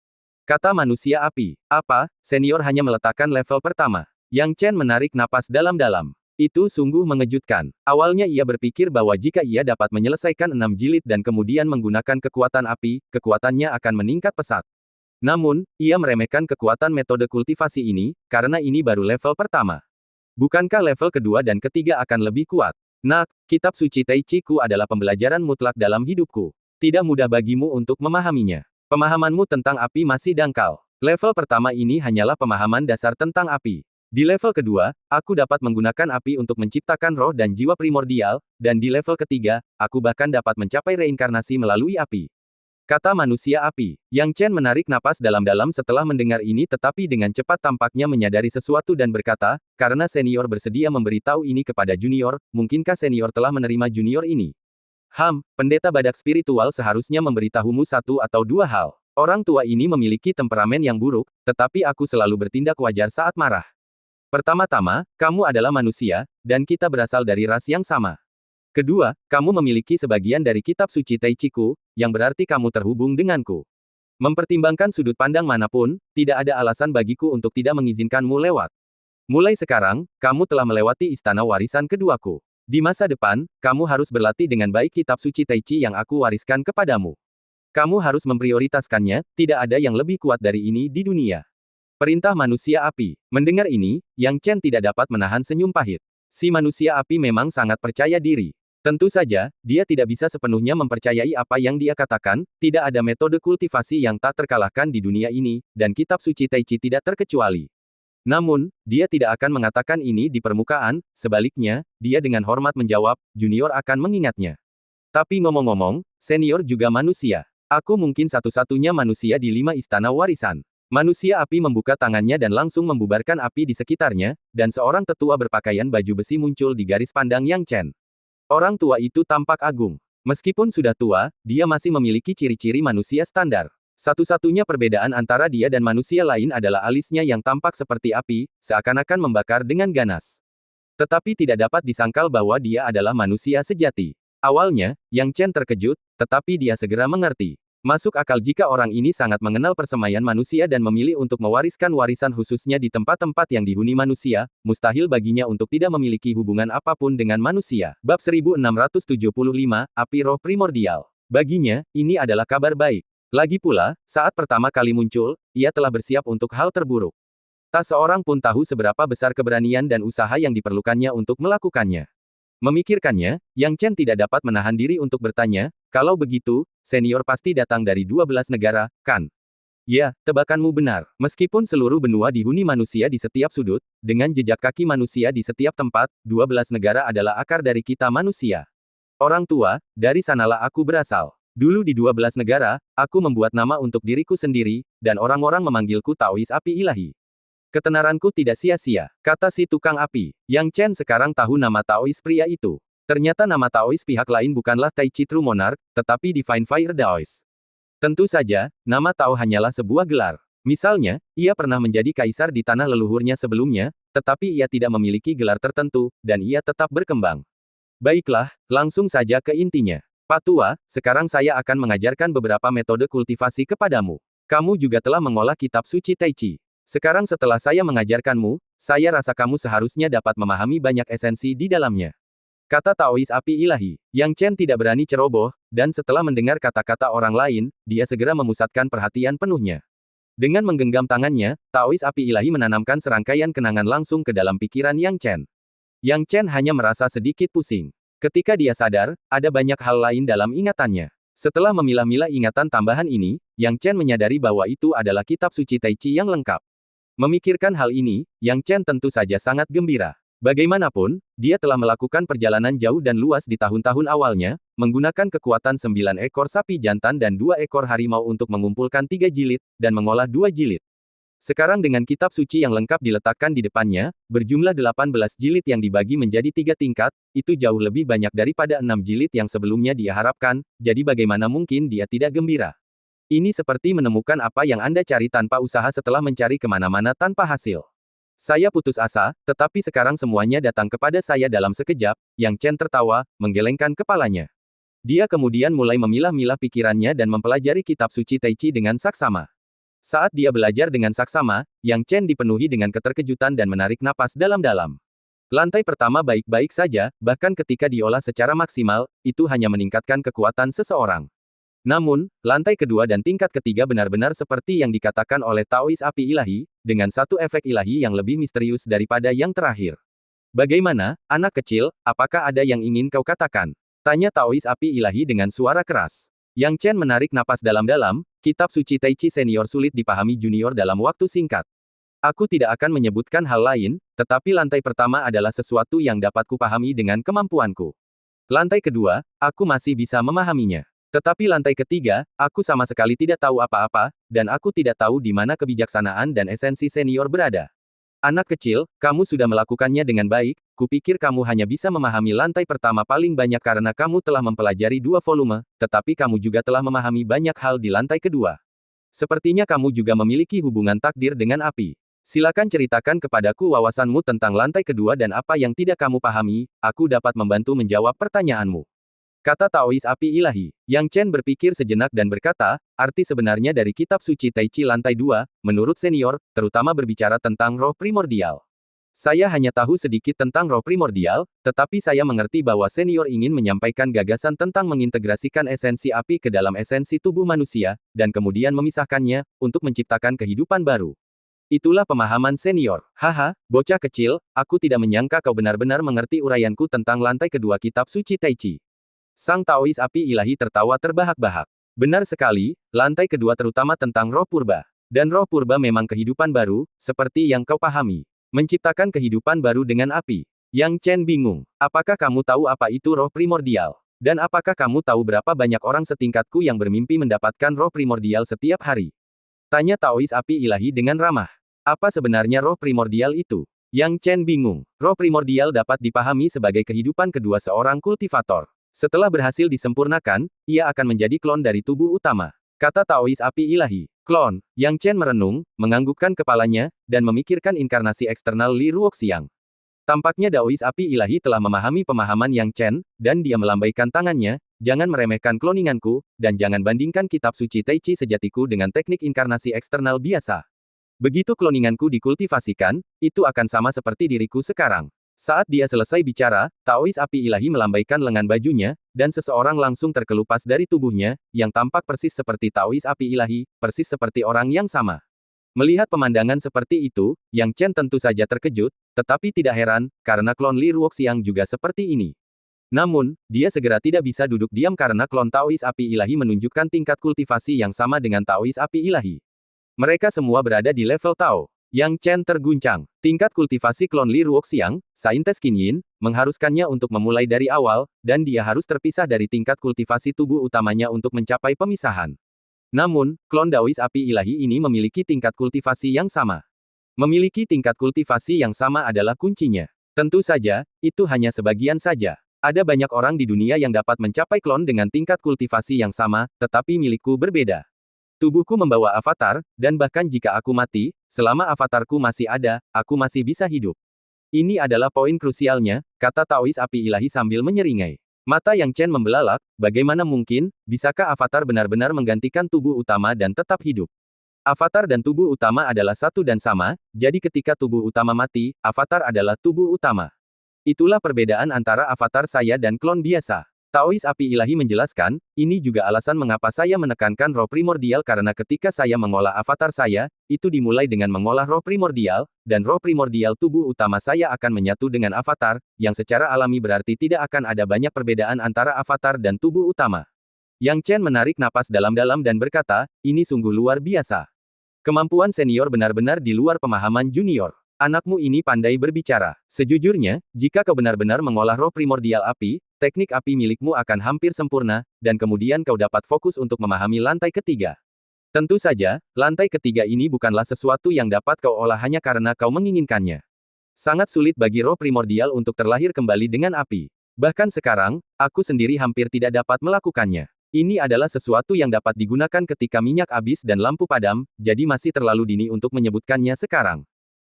Kata manusia api. Apa, senior hanya meletakkan level pertama. Yang Chen menarik napas dalam-dalam. Itu sungguh mengejutkan. Awalnya ia berpikir bahwa jika ia dapat menyelesaikan 6 jilid dan kemudian menggunakan kekuatan api, kekuatannya akan meningkat pesat. Namun, ia meremehkan kekuatan metode kultivasi ini, karena ini baru level pertama. Bukankah level kedua dan ketiga akan lebih kuat? Nak, kitab suci Tai Chi Ku adalah pembelajaran mutlak dalam hidupku. Tidak mudah bagimu untuk memahaminya. Pemahamanmu tentang api masih dangkal. Level pertama ini hanyalah pemahaman dasar tentang api. Di level kedua, aku dapat menggunakan api untuk menciptakan roh dan jiwa primordial, dan di level ketiga, aku bahkan dapat mencapai reinkarnasi melalui api. Kata manusia api. Yang Chen menarik napas dalam-dalam setelah mendengar ini tetapi dengan cepat tampaknya menyadari sesuatu dan berkata, karena senior bersedia memberitahu ini kepada junior, mungkinkah senior telah menerima junior ini? Pendeta badak spiritual seharusnya memberitahumu satu atau dua hal. Orang tua ini memiliki temperamen yang buruk, tetapi aku selalu bertindak wajar saat marah. Pertama-tama, kamu adalah manusia, dan kita berasal dari ras yang sama. Kedua, kamu memiliki sebagian dari kitab suci Tai Chi Ku, yang berarti kamu terhubung denganku. Mempertimbangkan sudut pandang manapun, tidak ada alasan bagiku untuk tidak mengizinkanmu lewat. Mulai sekarang, kamu telah melewati istana warisan keduaku. Di masa depan, kamu harus berlatih dengan baik kitab suci Tai Chi yang aku wariskan kepadamu. Kamu harus memprioritaskannya, tidak ada yang lebih kuat dari ini di dunia. Perintah manusia api. Mendengar ini, Yang Chen tidak dapat menahan senyum pahit. Si manusia api memang sangat percaya diri. Tentu saja, dia tidak bisa sepenuhnya mempercayai apa yang dia katakan, tidak ada metode kultivasi yang tak terkalahkan di dunia ini, dan kitab suci Tai Chi tidak terkecuali. Namun, dia tidak akan mengatakan ini di permukaan, sebaliknya, dia dengan hormat menjawab, junior akan mengingatnya. Tapi ngomong-ngomong, senior juga manusia. Aku mungkin satu-satunya manusia di 5 istana warisan. Manusia api membuka tangannya dan langsung membubarkan api di sekitarnya, dan seorang tetua berpakaian baju besi muncul di garis pandang Yang Chen. Orang tua itu tampak agung. Meskipun sudah tua, dia masih memiliki ciri-ciri manusia standar. Satu-satunya perbedaan antara dia dan manusia lain adalah alisnya yang tampak seperti api, seakan-akan membakar dengan ganas. Tetapi tidak dapat disangkal bahwa dia adalah manusia sejati. Awalnya, Yang Chen terkejut, tetapi dia segera mengerti. Masuk akal jika orang ini sangat mengenal persemaian manusia dan memilih untuk mewariskan warisan khususnya di tempat-tempat yang dihuni manusia, mustahil baginya untuk tidak memiliki hubungan apapun dengan manusia. Bab 1675, Api Roh Primordial. Baginya, ini adalah kabar baik. Lagi pula, saat pertama kali muncul, ia telah bersiap untuk hal terburuk. Tak seorang pun tahu seberapa besar keberanian dan usaha yang diperlukannya untuk melakukannya. Memikirkannya, Yang Chen tidak dapat menahan diri untuk bertanya, kalau begitu, senior pasti datang dari 12 negara, kan? Ya, tebakanmu benar. Meskipun seluruh benua dihuni manusia di setiap sudut, dengan jejak kaki manusia di setiap tempat, 12 negara adalah akar dari kita manusia. Orang tua, dari sanalah aku berasal. Dulu di 12 negara, aku membuat nama untuk diriku sendiri, dan orang-orang memanggilku Taois Api Ilahi. Ketenaranku tidak sia-sia, kata si tukang api. Yang Chen sekarang tahu nama Taois pria itu. Ternyata nama Taois pihak lain bukanlah Tai Chi True Monarch, tetapi Divine Fire Daoist. Tentu saja, nama Tao hanyalah sebuah gelar. Misalnya, ia pernah menjadi kaisar di tanah leluhurnya sebelumnya, tetapi ia tidak memiliki gelar tertentu, dan ia tetap berkembang. Baiklah, langsung saja ke intinya. Pak Tua, sekarang saya akan mengajarkan beberapa metode kultivasi kepadamu. Kamu juga telah mengolah kitab suci Tai Chi. Sekarang setelah saya mengajarkanmu, saya rasa kamu seharusnya dapat memahami banyak esensi di dalamnya. Kata Taois Api Ilahi. Yang Chen tidak berani ceroboh, dan setelah mendengar kata-kata orang lain, dia segera memusatkan perhatian penuhnya. Dengan menggenggam tangannya, Taois Api Ilahi menanamkan serangkaian kenangan langsung ke dalam pikiran Yang Chen. Yang Chen hanya merasa sedikit pusing. Ketika dia sadar, ada banyak hal lain dalam ingatannya. Setelah memilah-milah ingatan tambahan ini, Yang Chen menyadari bahwa itu adalah kitab suci Tai Chi yang lengkap. Memikirkan hal ini, Yang Chen tentu saja sangat gembira. Bagaimanapun, dia telah melakukan perjalanan jauh dan luas di tahun-tahun awalnya, menggunakan kekuatan 9 ekor sapi jantan dan 2 ekor harimau untuk mengumpulkan 3 jilid, dan mengolah 2 jilid. Sekarang dengan kitab suci yang lengkap diletakkan di depannya, berjumlah 18 jilid yang dibagi menjadi 3 tingkat, itu jauh lebih banyak daripada 6 jilid yang sebelumnya dia harapkan, jadi bagaimana mungkin dia tidak gembira. Ini seperti menemukan apa yang Anda cari tanpa usaha setelah mencari kemana-mana tanpa hasil. Saya putus asa, tetapi sekarang semuanya datang kepada saya dalam sekejap. Yang Chen tertawa, menggelengkan kepalanya. Dia kemudian mulai memilah-milah pikirannya dan mempelajari kitab suci Tai Chi dengan saksama. Saat dia belajar dengan saksama, Yang Chen dipenuhi dengan keterkejutan dan menarik napas dalam-dalam. Lantai pertama baik-baik saja, bahkan ketika diolah secara maksimal, itu hanya meningkatkan kekuatan seseorang. Namun, lantai kedua dan tingkat ketiga benar-benar seperti yang dikatakan oleh Taois api ilahi, dengan satu efek ilahi yang lebih misterius daripada yang terakhir. Bagaimana, anak kecil, apakah ada yang ingin kau katakan? Tanya Taois api ilahi dengan suara keras. Yang Chen menarik napas dalam-dalam, kitab suci Tai Chi senior sulit dipahami junior dalam waktu singkat. Aku tidak akan menyebutkan hal lain, tetapi lantai pertama adalah sesuatu yang dapat kupahami dengan kemampuanku. Lantai kedua, aku masih bisa memahaminya. Tetapi lantai ketiga, aku sama sekali tidak tahu apa-apa, dan aku tidak tahu di mana kebijaksanaan dan esensi senior berada. Anak kecil, kamu sudah melakukannya dengan baik, kupikir kamu hanya bisa memahami lantai pertama paling banyak karena kamu telah mempelajari 2 volume, tetapi kamu juga telah memahami banyak hal di lantai kedua. Sepertinya kamu juga memiliki hubungan takdir dengan api. Silakan ceritakan kepadaku wawasanmu tentang lantai kedua dan apa yang tidak kamu pahami, aku dapat membantu menjawab pertanyaanmu. Kata Taois api ilahi. Yang Chen berpikir sejenak dan berkata, arti sebenarnya dari kitab suci Tai Chi lantai 2, menurut senior, terutama berbicara tentang roh primordial. Saya hanya tahu sedikit tentang roh primordial, tetapi saya mengerti bahwa senior ingin menyampaikan gagasan tentang mengintegrasikan esensi api ke dalam esensi tubuh manusia, dan kemudian memisahkannya, untuk menciptakan kehidupan baru. Itulah pemahaman senior. Haha, bocah kecil, aku tidak menyangka kau benar-benar mengerti uraianku tentang lantai kedua kitab suci Tai Chi. Sang Taois api ilahi tertawa terbahak-bahak. Benar sekali, lantai kedua terutama tentang roh purba. Dan roh purba memang kehidupan baru, seperti yang kau pahami. Menciptakan kehidupan baru dengan api. Yang Chen bingung. Apakah kamu tahu apa itu roh primordial? Dan apakah kamu tahu berapa banyak orang setingkatku yang bermimpi mendapatkan roh primordial setiap hari? Tanya Taois api ilahi dengan ramah. Apa sebenarnya roh primordial itu? Yang Chen bingung. Roh primordial dapat dipahami sebagai kehidupan kedua seorang kultivator. Setelah berhasil disempurnakan, ia akan menjadi klon dari tubuh utama. Kata Taois api ilahi. Klon. Yang Chen merenung, menganggukkan kepalanya, dan memikirkan inkarnasi eksternal Li Ruoxiang. Tampaknya Daois api ilahi telah memahami pemahaman Yang Chen, dan dia melambaikan tangannya, jangan meremehkan kloninganku, dan jangan bandingkan kitab suci Tai Chi sejatiku dengan teknik inkarnasi eksternal biasa. Begitu kloninganku dikultivasikan, itu akan sama seperti diriku sekarang. Saat dia selesai bicara, Taois api ilahi melambaikan lengan bajunya, dan seseorang langsung terkelupas dari tubuhnya, yang tampak persis seperti Taois api ilahi, persis seperti orang yang sama. Melihat pemandangan seperti itu, Yang Chen tentu saja terkejut, tetapi tidak heran, karena klon Li Ruoxiang juga seperti ini. Namun, dia segera tidak bisa duduk diam karena klon Taois api ilahi menunjukkan tingkat kultivasi yang sama dengan Taois api ilahi. Mereka semua berada di level Tao. Yang Chen terguncang. Tingkat kultivasi klon Li Ruoxiang, Saintes Qinyin, mengharuskannya untuk memulai dari awal, dan dia harus terpisah dari tingkat kultivasi tubuh utamanya untuk mencapai pemisahan. Namun, klon Daois api ilahi ini memiliki tingkat kultivasi yang sama. Memiliki tingkat kultivasi yang sama adalah kuncinya. Tentu saja, itu hanya sebagian saja. Ada banyak orang di dunia yang dapat mencapai klon dengan tingkat kultivasi yang sama, tetapi milikku berbeda. Tubuhku membawa avatar, dan bahkan jika aku mati, selama avatarku masih ada, aku masih bisa hidup. Ini adalah poin krusialnya, kata Taois api ilahi sambil menyeringai. Mata Yang Chen membelalak, bagaimana mungkin, bisakah avatar benar-benar menggantikan tubuh utama dan tetap hidup? Avatar dan tubuh utama adalah satu dan sama, jadi ketika tubuh utama mati, avatar adalah tubuh utama. Itulah perbedaan antara avatar saya dan klon biasa. Taois api ilahi menjelaskan, ini juga alasan mengapa saya menekankan roh primordial karena ketika saya mengolah avatar saya, itu dimulai dengan mengolah roh primordial, dan roh primordial tubuh utama saya akan menyatu dengan avatar, yang secara alami berarti tidak akan ada banyak perbedaan antara avatar dan tubuh utama. Yang Chen menarik napas dalam-dalam dan berkata, ini sungguh luar biasa. Kemampuan senior benar-benar di luar pemahaman junior. Anakmu ini pandai berbicara. Sejujurnya, jika kau benar-benar mengolah roh primordial api, teknik api milikmu akan hampir sempurna, dan kemudian kau dapat fokus untuk memahami lantai ketiga. Tentu saja, lantai ketiga ini bukanlah sesuatu yang dapat kau olah hanya karena kau menginginkannya. Sangat sulit bagi roh primordial untuk terlahir kembali dengan api. Bahkan sekarang, aku sendiri hampir tidak dapat melakukannya. Ini adalah sesuatu yang dapat digunakan ketika minyak habis dan lampu padam, jadi masih terlalu dini untuk menyebutkannya sekarang.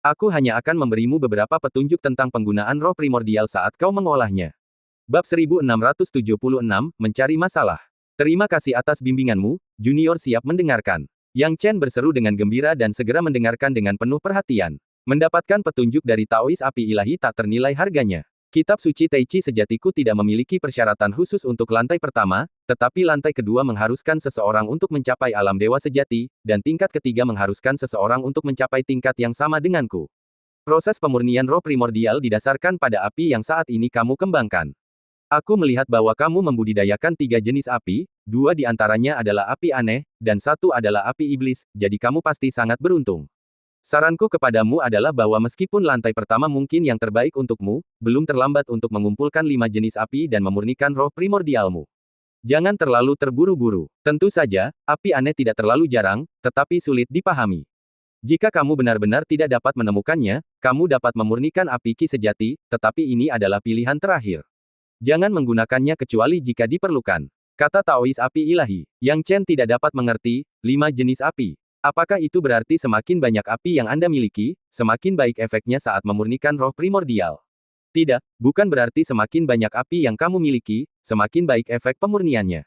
Aku hanya akan memberimu beberapa petunjuk tentang penggunaan roh primordial saat kau mengolahnya. Bab 1676, Mencari Masalah. Terima kasih atas bimbinganmu, Junior siap mendengarkan. Yang Chen berseru dengan gembira dan segera mendengarkan dengan penuh perhatian. Mendapatkan petunjuk dari Taois api ilahi tak ternilai harganya. Kitab suci Taichi sejatiku tidak memiliki persyaratan khusus untuk lantai pertama, tetapi lantai kedua mengharuskan seseorang untuk mencapai alam dewa sejati, dan tingkat ketiga mengharuskan seseorang untuk mencapai tingkat yang sama denganku. Proses pemurnian roh primordial didasarkan pada api yang saat ini kamu kembangkan. Aku melihat bahwa kamu membudidayakan 3 jenis api, 2 di antaranya adalah api aneh, dan 1 adalah api iblis, jadi kamu pasti sangat beruntung. Saranku kepadamu adalah bahwa meskipun lantai pertama mungkin yang terbaik untukmu, belum terlambat untuk mengumpulkan 5 jenis api dan memurnikan roh primordialmu. Jangan terlalu terburu-buru. Tentu saja, api aneh tidak terlalu jarang, tetapi sulit dipahami. Jika kamu benar-benar tidak dapat menemukannya, kamu dapat memurnikan api ki sejati, tetapi ini adalah pilihan terakhir. Jangan menggunakannya kecuali jika diperlukan. Kata Taois api ilahi. Yang Chen tidak dapat mengerti, 5 jenis api. Apakah itu berarti semakin banyak api yang Anda miliki, semakin baik efeknya saat memurnikan roh primordial? Tidak, bukan berarti semakin banyak api yang kamu miliki, semakin baik efek pemurniannya.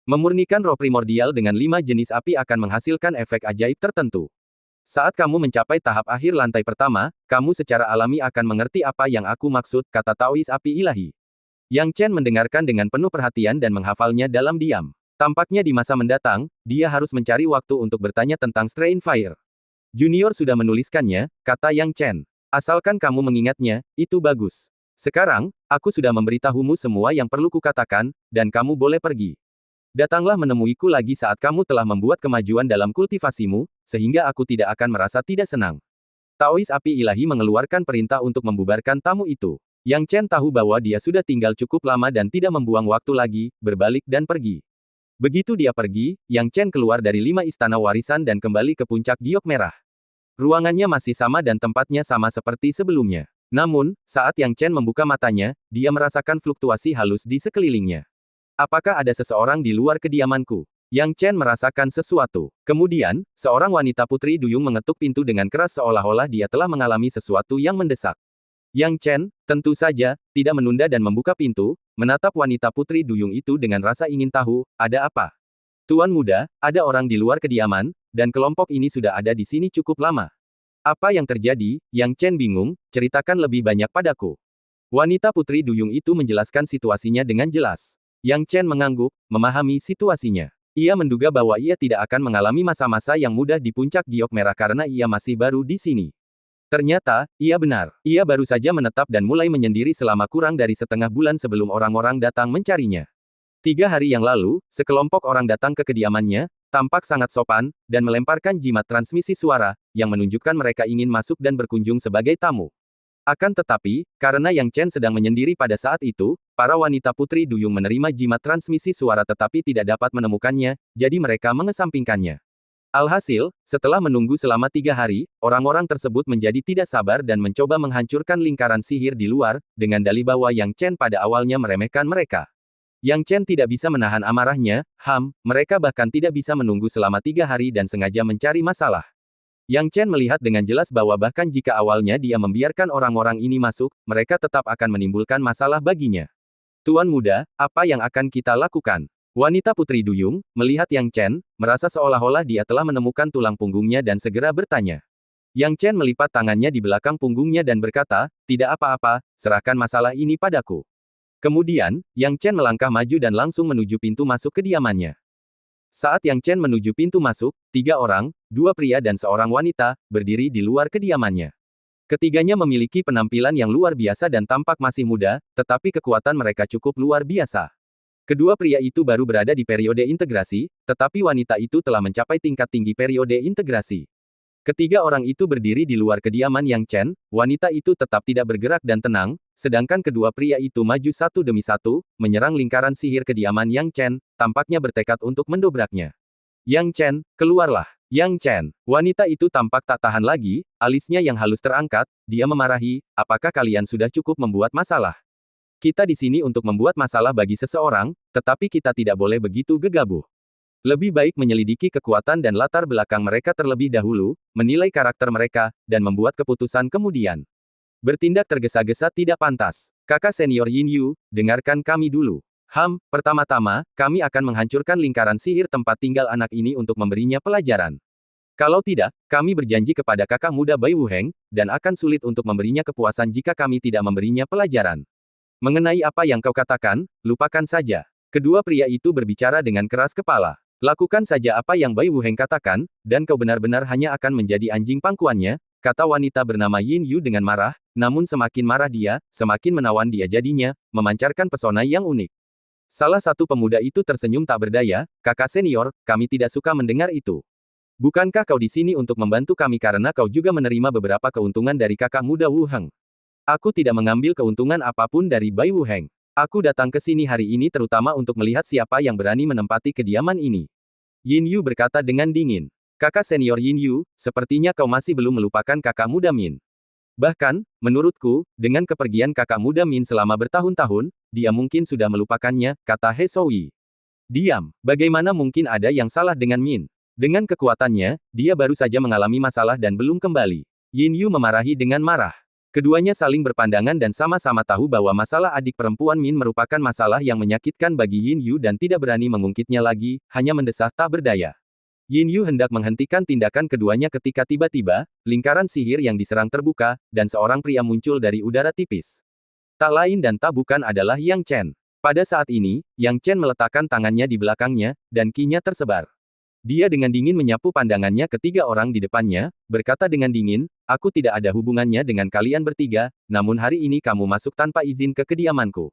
Memurnikan roh primordial dengan 5 jenis api akan menghasilkan efek ajaib tertentu. Saat kamu mencapai tahap akhir lantai pertama, kamu secara alami akan mengerti apa yang aku maksud, kata Taois api ilahi. Yang Chen mendengarkan dengan penuh perhatian dan menghafalnya dalam diam. Tampaknya di masa mendatang, dia harus mencari waktu untuk bertanya tentang Strain Fire. Junior sudah menuliskannya, kata Yang Chen. Asalkan kamu mengingatnya, itu bagus. Sekarang, aku sudah memberitahumu semua yang perlu kukatakan, dan kamu boleh pergi. Datanglah menemuiku lagi saat kamu telah membuat kemajuan dalam kultivasimu, sehingga aku tidak akan merasa tidak senang. Taois api ilahi mengeluarkan perintah untuk membubarkan tamu itu. Yang Chen tahu bahwa dia sudah tinggal cukup lama dan tidak membuang waktu lagi, berbalik dan pergi. Begitu dia pergi, Yang Chen keluar dari 5 istana warisan dan kembali ke puncak giok merah. Ruangannya masih sama dan tempatnya sama seperti sebelumnya. Namun, saat Yang Chen membuka matanya, dia merasakan fluktuasi halus di sekelilingnya. Apakah ada seseorang di luar kediamanku? Yang Chen merasakan sesuatu. Kemudian, seorang wanita putri duyung mengetuk pintu dengan keras seolah-olah dia telah mengalami sesuatu yang mendesak. Yang Chen, tentu saja, tidak menunda dan membuka pintu, menatap wanita putri duyung itu dengan rasa ingin tahu, ada apa? Tuan muda, ada orang di luar kediaman, dan kelompok ini sudah ada di sini cukup lama. Apa yang terjadi? Yang Chen bingung, ceritakan lebih banyak padaku. Wanita putri duyung itu menjelaskan situasinya dengan jelas. Yang Chen mengangguk, memahami situasinya. Ia menduga bahwa ia tidak akan mengalami masa-masa yang mudah di puncak giok merah karena ia masih baru di sini. Ternyata, ia benar. Ia baru saja menetap dan mulai menyendiri selama kurang dari setengah bulan sebelum orang-orang datang mencarinya. 3 hari yang lalu, sekelompok orang datang ke kediamannya, tampak sangat sopan, dan melemparkan jimat transmisi suara, yang menunjukkan mereka ingin masuk dan berkunjung sebagai tamu. Akan tetapi, karena Yang Chen sedang menyendiri pada saat itu, para wanita putri duyung menerima jimat transmisi suara tetapi tidak dapat menemukannya, jadi mereka mengesampingkannya. Alhasil, setelah menunggu selama 3 hari, orang-orang tersebut menjadi tidak sabar dan mencoba menghancurkan lingkaran sihir di luar, dengan dalih bahwa Yang Chen pada awalnya meremehkan mereka. Yang Chen tidak bisa menahan amarahnya, mereka bahkan tidak bisa menunggu selama 3 hari dan sengaja mencari masalah. Yang Chen melihat dengan jelas bahwa bahkan jika awalnya dia membiarkan orang-orang ini masuk, mereka tetap akan menimbulkan masalah baginya. Tuan muda, apa yang akan kita lakukan? Wanita putri duyung, melihat Yang Chen, merasa seolah-olah dia telah menemukan tulang punggungnya dan segera bertanya. Yang Chen melipat tangannya di belakang punggungnya dan berkata, tidak apa-apa, serahkan masalah ini padaku. Kemudian, Yang Chen melangkah maju dan langsung menuju pintu masuk kediamannya. Saat Yang Chen menuju pintu masuk, 3 orang, 2 pria dan seorang wanita, berdiri di luar kediamannya. Ketiganya memiliki penampilan yang luar biasa dan tampak masih muda, tetapi kekuatan mereka cukup luar biasa. Kedua pria itu baru berada di periode integrasi, tetapi wanita itu telah mencapai tingkat tinggi periode integrasi. Ketiga orang itu berdiri di luar kediaman Yang Chen, wanita itu tetap tidak bergerak dan tenang, sedangkan kedua pria itu maju satu demi satu, menyerang lingkaran sihir kediaman Yang Chen, tampaknya bertekad untuk mendobraknya. Yang Chen, keluarlah. Yang Chen, wanita itu tampak tak tahan lagi, alisnya yang halus terangkat, dia memarahi, apakah kalian sudah cukup membuat masalah? Kita di sini untuk membuat masalah bagi seseorang, tetapi kita tidak boleh begitu gegabah. Lebih baik menyelidiki kekuatan dan latar belakang mereka terlebih dahulu, menilai karakter mereka, dan membuat keputusan kemudian. Bertindak tergesa-gesa tidak pantas. Kakak senior Yin Yu, dengarkan kami dulu. Pertama-tama, kami akan menghancurkan lingkaran sihir tempat tinggal anak ini untuk memberinya pelajaran. Kalau tidak, kami berjanji kepada kakak muda Bai Wuheng, dan akan sulit untuk memberinya kepuasan jika kami tidak memberinya pelajaran. Mengenai apa yang kau katakan, lupakan saja. Kedua pria itu berbicara dengan keras kepala. Lakukan saja apa yang Bai Wuheng katakan, dan kau benar-benar hanya akan menjadi anjing pangkuannya, kata wanita bernama Yin Yu dengan marah, namun semakin marah dia, semakin menawan dia jadinya, memancarkan pesona yang unik. Salah satu pemuda itu tersenyum tak berdaya, kakak senior, kami tidak suka mendengar itu. Bukankah kau di sini untuk membantu kami karena kau juga menerima beberapa keuntungan dari kakak muda Wu Heng? Aku tidak mengambil keuntungan apapun dari Bai Wuheng. Aku datang ke sini hari ini terutama untuk melihat siapa yang berani menempati kediaman ini. Yin Yu berkata dengan dingin. Kakak senior Yin Yu, sepertinya kau masih belum melupakan kakak muda Min. Bahkan, menurutku, dengan kepergian kakak muda Min selama bertahun-tahun, dia mungkin sudah melupakannya, kata He Souyi. Diam, bagaimana mungkin ada yang salah dengan Min? Dengan kekuatannya, dia baru saja mengalami masalah dan belum kembali. Yin Yu memarahi dengan marah. Keduanya saling berpandangan dan sama-sama tahu bahwa masalah adik perempuan Min merupakan masalah yang menyakitkan bagi Yin Yu dan tidak berani mengungkitnya lagi, hanya mendesah tak berdaya. Yin Yu hendak menghentikan tindakan keduanya ketika tiba-tiba, lingkaran sihir yang diserang terbuka, dan seorang pria muncul dari udara tipis. Tak lain dan tak bukan adalah Yang Chen. Pada saat ini, Yang Chen meletakkan tangannya di belakangnya, dan kinya tersebar. Dia dengan dingin menyapu pandangannya ketiga orang di depannya, berkata dengan dingin, aku tidak ada hubungannya dengan kalian bertiga, namun hari ini kamu masuk tanpa izin ke kediamanku.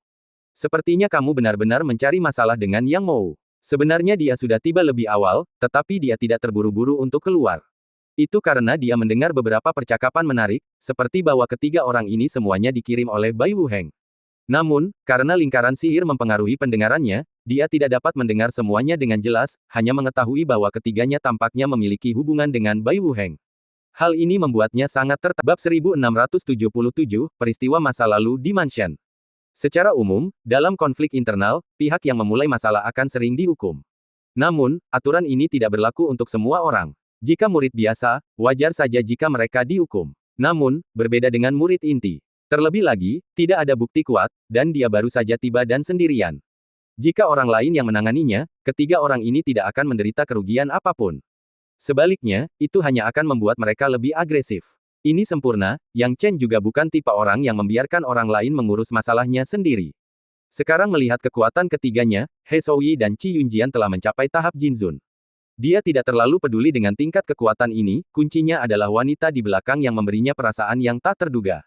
Sepertinya kamu benar-benar mencari masalah dengan Yang Mou. Sebenarnya dia sudah tiba lebih awal, tetapi dia tidak terburu-buru untuk keluar. Itu karena dia mendengar beberapa percakapan menarik, seperti bahwa ketiga orang ini semuanya dikirim oleh Bai Wuheng. Namun, karena lingkaran sihir mempengaruhi pendengarannya, dia tidak dapat mendengar semuanya dengan jelas, hanya mengetahui bahwa ketiganya tampaknya memiliki hubungan dengan Bai Wuheng. Hal ini membuatnya sangat tertekan. Bab 1677, Peristiwa Masa Lalu di Manshan. Secara umum, dalam konflik internal, pihak yang memulai masalah akan sering dihukum. Namun, aturan ini tidak berlaku untuk semua orang. Jika murid biasa, wajar saja jika mereka dihukum. Namun, berbeda dengan murid inti. Terlebih lagi, tidak ada bukti kuat, dan dia baru saja tiba dan sendirian. Jika orang lain yang menanganinya, ketiga orang ini tidak akan menderita kerugian apapun. Sebaliknya, itu hanya akan membuat mereka lebih agresif. Ini sempurna, Yang Chen juga bukan tipe orang yang membiarkan orang lain mengurus masalahnya sendiri. Sekarang melihat kekuatan ketiganya, He Souyi dan Qi Yunjian telah mencapai tahap Jinzun. Dia tidak terlalu peduli dengan tingkat kekuatan ini, kuncinya adalah wanita di belakang yang memberinya perasaan yang tak terduga.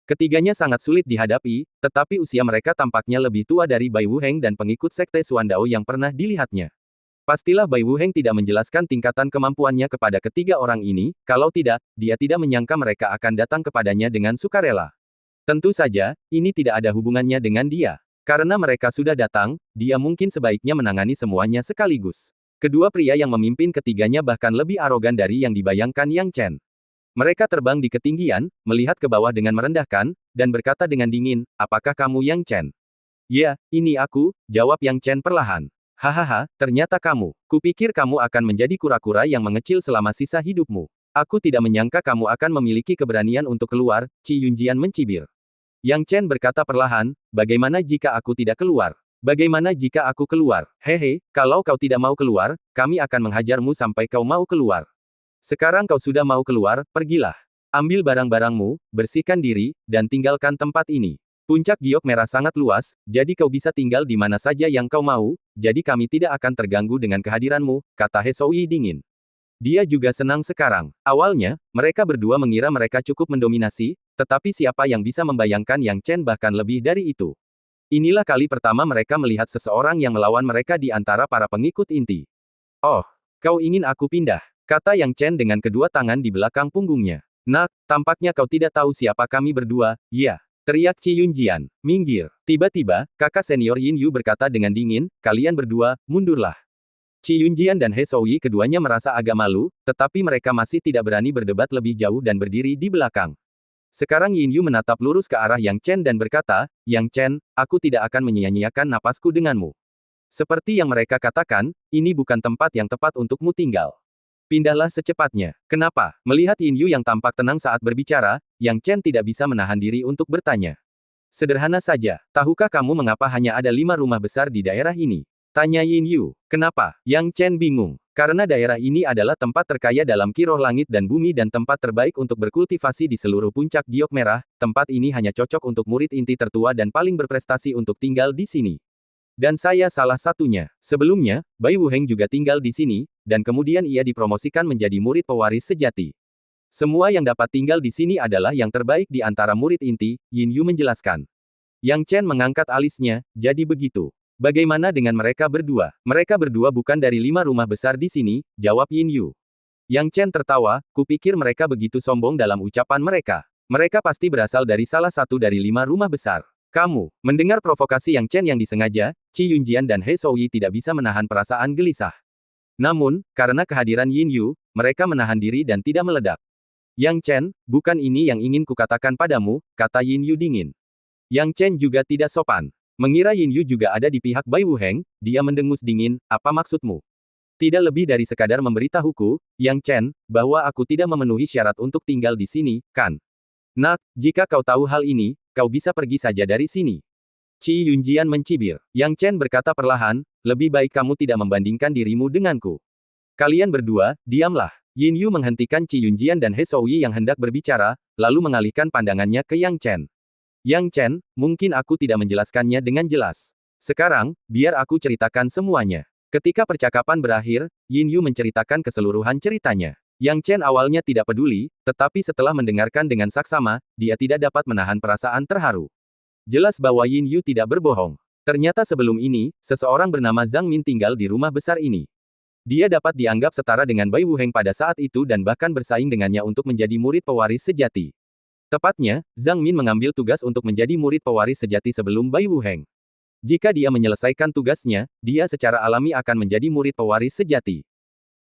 Ketiganya sangat sulit dihadapi, tetapi usia mereka tampaknya lebih tua dari Bai Wuheng dan pengikut sekte Xuandao yang pernah dilihatnya. Pastilah Bai Wuheng tidak menjelaskan tingkatan kemampuannya kepada ketiga orang ini, kalau tidak, dia tidak menyangka mereka akan datang kepadanya dengan sukarela. Tentu saja, ini tidak ada hubungannya dengan dia. Karena mereka sudah datang, dia mungkin sebaiknya menangani semuanya sekaligus. Kedua pria yang memimpin ketiganya bahkan lebih arogan dari yang dibayangkan Yang Chen. Mereka terbang di ketinggian, melihat ke bawah dengan merendahkan, dan berkata dengan dingin, apakah kamu Yang Chen? Ya, ini aku, jawab Yang Chen perlahan. Hahaha, ternyata kamu. Kupikir kamu akan menjadi kura-kura yang mengecil selama sisa hidupmu. Aku tidak menyangka kamu akan memiliki keberanian untuk keluar, Qi Yunjian mencibir. Yang Chen berkata perlahan, bagaimana jika aku tidak keluar? Bagaimana jika aku keluar? Hehe, kalau kau tidak mau keluar, kami akan menghajarmu sampai kau mau keluar. Sekarang kau sudah mau keluar, pergilah. Ambil barang-barangmu, bersihkan diri, dan tinggalkan tempat ini. Puncak giok merah sangat luas, jadi kau bisa tinggal di mana saja yang kau mau, jadi kami tidak akan terganggu dengan kehadiranmu, kata He Souyi dingin. Dia juga senang sekarang. Awalnya, mereka berdua mengira mereka cukup mendominasi, tetapi siapa yang bisa membayangkan Yang Chen bahkan lebih dari itu. Inilah kali pertama mereka melihat seseorang yang melawan mereka di antara para pengikut inti. Oh, kau ingin aku pindah? Kata Yang Chen dengan kedua tangan di belakang punggungnya. Nak, tampaknya kau tidak tahu siapa kami berdua, ya. Teriak Qi Yunjian. Minggir. Tiba-tiba, kakak senior Yin Yu berkata dengan dingin, kalian berdua, mundurlah. Qi Yunjian dan He Souyi keduanya merasa agak malu, tetapi mereka masih tidak berani berdebat lebih jauh dan berdiri di belakang. Sekarang Yin Yu menatap lurus ke arah Yang Chen dan berkata, Yang Chen, aku tidak akan menyia-nyiakan napasku denganmu. Seperti yang mereka katakan, ini bukan tempat yang tepat untukmu tinggal. Pindahlah secepatnya. Kenapa? Melihat Yin Yu yang tampak tenang saat berbicara, Yang Chen tidak bisa menahan diri untuk bertanya. Sederhana saja, tahukah kamu mengapa hanya ada 5 rumah besar di daerah ini? Tanya Yin Yu. Kenapa? Yang Chen bingung. Karena daerah ini adalah tempat terkaya dalam Ki Roh Langit dan Bumi dan tempat terbaik untuk berkultivasi di seluruh puncak giok merah. Tempat ini hanya cocok untuk murid inti tertua dan paling berprestasi untuk tinggal di sini. Dan saya salah satunya. Sebelumnya, Bai Wuheng juga tinggal di sini, dan kemudian ia dipromosikan menjadi murid pewaris sejati. Semua yang dapat tinggal di sini adalah yang terbaik di antara murid inti, Yin Yu menjelaskan. Yang Chen mengangkat alisnya, jadi begitu. Bagaimana dengan mereka berdua? Mereka berdua bukan dari 5 rumah besar di sini, jawab Yin Yu. Yang Chen tertawa, kupikir mereka begitu sombong dalam ucapan mereka. Mereka pasti berasal dari salah satu dari 5 rumah besar. Kamu, mendengar provokasi Yang Chen yang disengaja, Qi Yunjian dan He Shouyi tidak bisa menahan perasaan gelisah. Namun, karena kehadiran Yin Yu, mereka menahan diri dan tidak meledak. Yang Chen, bukan ini yang ingin kukatakan padamu, kata Yin Yu dingin. Yang Chen juga tidak sopan. Mengira Yin Yu juga ada di pihak Bai Wuheng, dia mendengus dingin, apa maksudmu? Tidak lebih dari sekadar memberitahuku, Yang Chen, bahwa aku tidak memenuhi syarat untuk tinggal di sini, kan? Nak, jika kau tahu hal ini, kau bisa pergi saja dari sini. Qi Yunjian mencibir. Yang Chen berkata perlahan, lebih baik kamu tidak membandingkan dirimu denganku. Kalian berdua, diamlah. Yin Yu menghentikan Qi Yunjian dan He Shouyi yang hendak berbicara, lalu mengalihkan pandangannya ke Yang Chen. Yang Chen, mungkin aku tidak menjelaskannya dengan jelas. Sekarang, biar aku ceritakan semuanya. Ketika percakapan berakhir, Yin Yu menceritakan keseluruhan ceritanya. Yang Chen awalnya tidak peduli, tetapi setelah mendengarkan dengan saksama, dia tidak dapat menahan perasaan terharu. Jelas bahwa Yin Yu tidak berbohong. Ternyata sebelum ini, seseorang bernama Zhang Min tinggal di rumah besar ini. Dia dapat dianggap setara dengan Bai Wuheng pada saat itu dan bahkan bersaing dengannya untuk menjadi murid pewaris sejati. Tepatnya, Zhang Min mengambil tugas untuk menjadi murid pewaris sejati sebelum Bai Wuheng. Jika dia menyelesaikan tugasnya, dia secara alami akan menjadi murid pewaris sejati.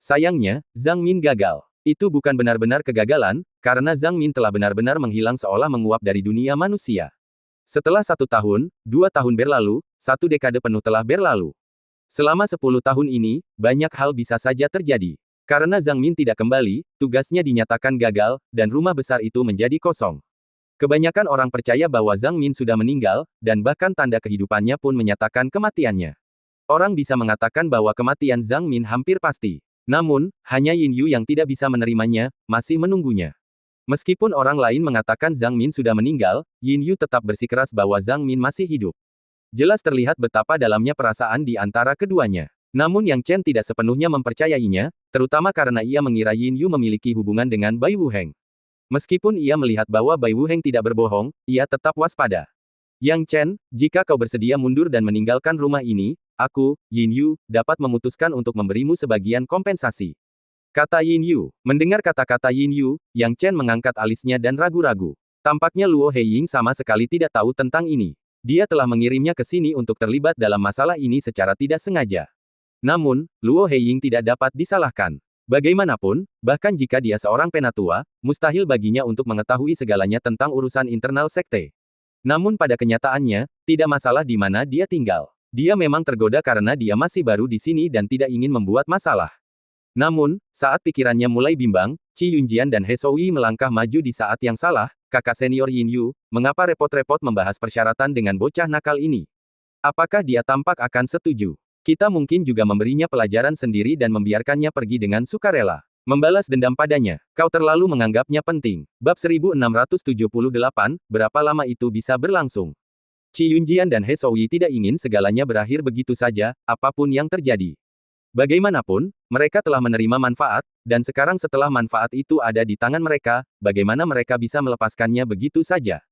Sayangnya, Zhang Min gagal. Itu bukan benar-benar kegagalan, karena Zhang Min telah benar-benar menghilang seolah menguap dari dunia manusia. Setelah 1 tahun, 2 tahun berlalu, 1 dekade penuh telah berlalu. Selama 10 tahun ini, banyak hal bisa saja terjadi. Karena Zhang Min tidak kembali, tugasnya dinyatakan gagal, dan rumah besar itu menjadi kosong. Kebanyakan orang percaya bahwa Zhang Min sudah meninggal, dan bahkan tanda kehidupannya pun menyatakan kematiannya. Orang bisa mengatakan bahwa kematian Zhang Min hampir pasti. Namun, hanya Yin Yu yang tidak bisa menerimanya, masih menunggunya. Meskipun orang lain mengatakan Zhang Min sudah meninggal, Yin Yu tetap bersikeras bahwa Zhang Min masih hidup. Jelas terlihat betapa dalamnya perasaan di antara keduanya. Namun Yang Chen tidak sepenuhnya mempercayainya, terutama karena ia mengira Yin Yu memiliki hubungan dengan Bai Wuheng. Meskipun ia melihat bahwa Bai Wuheng tidak berbohong, ia tetap waspada. Yang Chen, jika kau bersedia mundur dan meninggalkan rumah ini, aku, Yin Yu, dapat memutuskan untuk memberimu sebagian kompensasi. Kata Yin Yu. Mendengar kata-kata Yin Yu, Yang Chen mengangkat alisnya dan ragu-ragu. Tampaknya Luo Heiying sama sekali tidak tahu tentang ini. Dia telah mengirimnya ke sini untuk terlibat dalam masalah ini secara tidak sengaja. Namun, Luo Heiying tidak dapat disalahkan. Bagaimanapun, bahkan jika dia seorang penatua, mustahil baginya untuk mengetahui segalanya tentang urusan internal sekte. Namun pada kenyataannya, tidak masalah di mana dia tinggal. Dia memang tergoda karena dia masih baru di sini dan tidak ingin membuat masalah. Namun, saat pikirannya mulai bimbang, Qi Yunjian dan He Shouyi melangkah maju di saat yang salah. Kakak senior Yin Yu, mengapa repot-repot membahas persyaratan dengan bocah nakal ini? Apakah dia tampak akan setuju? Kita mungkin juga memberinya pelajaran sendiri dan membiarkannya pergi dengan sukarela. Membalas dendam padanya. Kau terlalu menganggapnya penting. Bab 1678, berapa lama itu bisa berlangsung? Qi Yunjian dan He Shouyi tidak ingin segalanya berakhir begitu saja, apapun yang terjadi. Bagaimanapun, mereka telah menerima manfaat, dan sekarang setelah manfaat itu ada di tangan mereka, bagaimana mereka bisa melepaskannya begitu saja?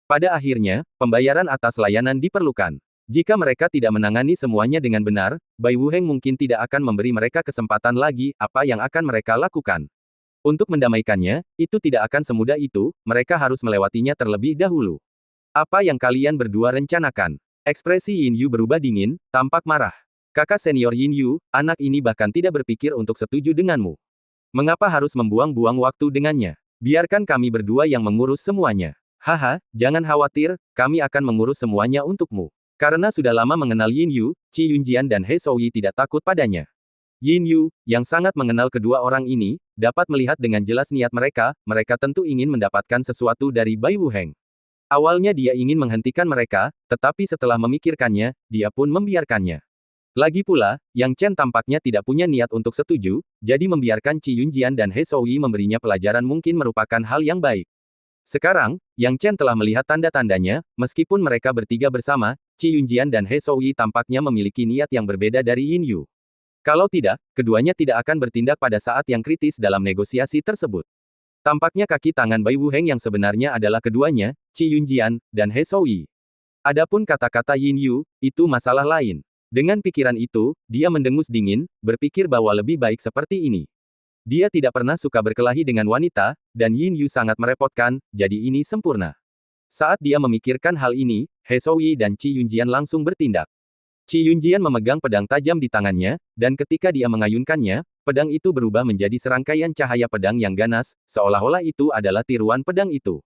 Pada akhirnya, pembayaran atas layanan diperlukan. Jika mereka tidak menangani semuanya dengan benar, Bai Wuheng mungkin tidak akan memberi mereka kesempatan lagi, apa yang akan mereka lakukan. Untuk mendamaikannya, itu tidak akan semudah itu, mereka harus melewatinya terlebih dahulu. Apa yang kalian berdua rencanakan? Ekspresi Yin Yu berubah dingin, tampak marah. Kakak senior Yin Yu, anak ini bahkan tidak berpikir untuk setuju denganmu. Mengapa harus membuang-buang waktu dengannya? Biarkan kami berdua yang mengurus semuanya. Haha, jangan khawatir, kami akan mengurus semuanya untukmu. Karena sudah lama mengenal Yin Yu, Qi Yunjian dan He Shouyi tidak takut padanya. Yin Yu, yang sangat mengenal kedua orang ini, dapat melihat dengan jelas niat mereka, mereka tentu ingin mendapatkan sesuatu dari Bai Wuheng. Awalnya dia ingin menghentikan mereka, tetapi setelah memikirkannya, dia pun membiarkannya. Lagi pula, Yang Chen tampaknya tidak punya niat untuk setuju, jadi membiarkan Qi Yunjian dan He Shouyi memberinya pelajaran mungkin merupakan hal yang baik. Sekarang, Yang Chen telah melihat tanda-tandanya, meskipun mereka bertiga bersama, Qi Yunjian dan He Shouyi tampaknya memiliki niat yang berbeda dari Yin Yu. Kalau tidak, keduanya tidak akan bertindak pada saat yang kritis dalam negosiasi tersebut. Tampaknya kaki tangan Bai Wuheng yang sebenarnya adalah keduanya, Qi Yunjian, dan He Shouyi. Adapun kata-kata Yin Yu, itu masalah lain. Dengan pikiran itu, dia mendengus dingin, berpikir bahwa lebih baik seperti ini. Dia tidak pernah suka berkelahi dengan wanita, dan Yin Yu sangat merepotkan, jadi ini sempurna. Saat dia memikirkan hal ini, He Shouyi dan Qi Yunjian langsung bertindak. Qi Yunjian memegang pedang tajam di tangannya, dan ketika dia mengayunkannya, pedang itu berubah menjadi serangkaian cahaya pedang yang ganas, seolah-olah itu adalah tiruan pedang itu.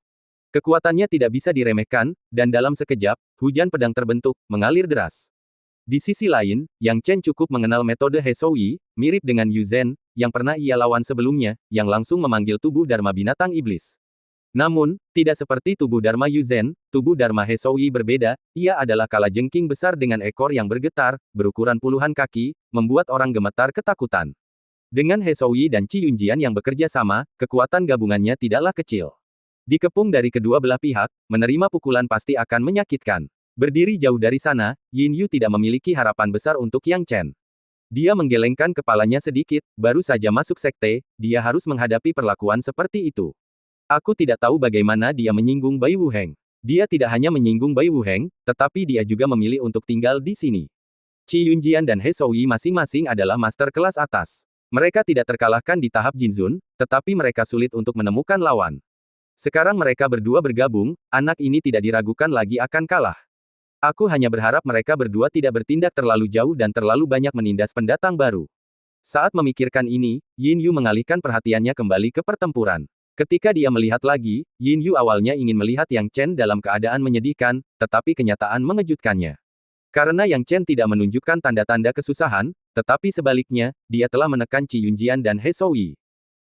Kekuatannya tidak bisa diremehkan, dan dalam sekejap, hujan pedang terbentuk, mengalir deras. Di sisi lain, Yang Chen cukup mengenal metode He Shouyi, mirip dengan Yu Zhen, yang pernah ia lawan sebelumnya, yang langsung memanggil tubuh Dharma binatang iblis. Namun, tidak seperti tubuh Dharma Yu Zhen, tubuh Dharma He Shouyi berbeda, ia adalah kalajengking besar dengan ekor yang bergetar, berukuran puluhan kaki, membuat orang gemetar ketakutan. Dengan He Shouyi dan Qi Yunjian yang bekerja sama, kekuatan gabungannya tidaklah kecil. Dikepung dari kedua belah pihak, menerima pukulan pasti akan menyakitkan. Berdiri jauh dari sana, Yin Yu tidak memiliki harapan besar untuk Yang Chen. Dia menggelengkan kepalanya sedikit, baru saja masuk sekte, dia harus menghadapi perlakuan seperti itu. Aku tidak tahu bagaimana dia menyinggung Bai Wuheng. Dia tidak hanya menyinggung Bai Wuheng, tetapi dia juga memilih untuk tinggal di sini. Qi Yunjian dan He Shouyi masing-masing adalah master kelas atas. Mereka tidak terkalahkan di tahap Jinzun, tetapi mereka sulit untuk menemukan lawan. Sekarang mereka berdua bergabung, anak ini tidak diragukan lagi akan kalah. Aku hanya berharap mereka berdua tidak bertindak terlalu jauh dan terlalu banyak menindas pendatang baru. Saat memikirkan ini, Yin Yu mengalihkan perhatiannya kembali ke pertempuran. Ketika dia melihat lagi, Yin Yu awalnya ingin melihat Yang Chen dalam keadaan menyedihkan, tetapi kenyataan mengejutkannya. Karena Yang Chen tidak menunjukkan tanda-tanda kesusahan, tetapi sebaliknya, dia telah menekan Qi Yunjian dan He Shouyi.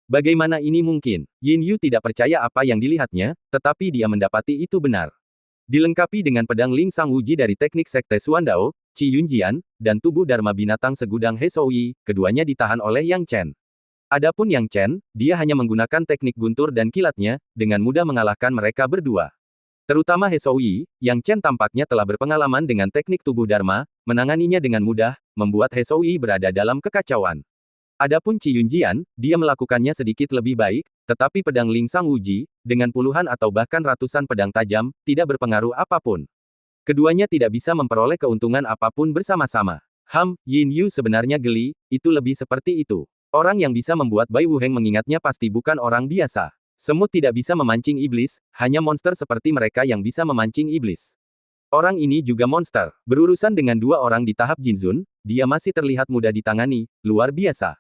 Bagaimana ini mungkin? Yin Yu tidak percaya apa yang dilihatnya, tetapi dia mendapati itu benar. Dilengkapi dengan pedang Ling Sang Wuji dari teknik sekte Xuandao, Qi Yunjian, dan tubuh Dharma binatang segudang He Shouyi, keduanya ditahan oleh Yang Chen. Adapun Yang Chen, dia hanya menggunakan teknik guntur dan kilatnya, dengan mudah mengalahkan mereka berdua. Terutama He Shouyi, Yang Chen tampaknya telah berpengalaman dengan teknik tubuh Dharma, menanganinya dengan mudah, membuat He Shouyi berada dalam kekacauan. Adapun Qi Yunjian, dia melakukannya sedikit lebih baik, tetapi pedang Ling Sang Wuji, dengan puluhan atau bahkan ratusan pedang tajam, tidak berpengaruh apapun. Keduanya tidak bisa memperoleh keuntungan apapun bersama-sama. Yin Yu sebenarnya geli, itu lebih seperti itu. Orang yang bisa membuat Bai Wuheng mengingatnya pasti bukan orang biasa. Semut tidak bisa memancing iblis, hanya monster seperti mereka yang bisa memancing iblis. Orang ini juga monster. Berurusan dengan dua orang di tahap Jinzun, dia masih terlihat mudah ditangani, luar biasa.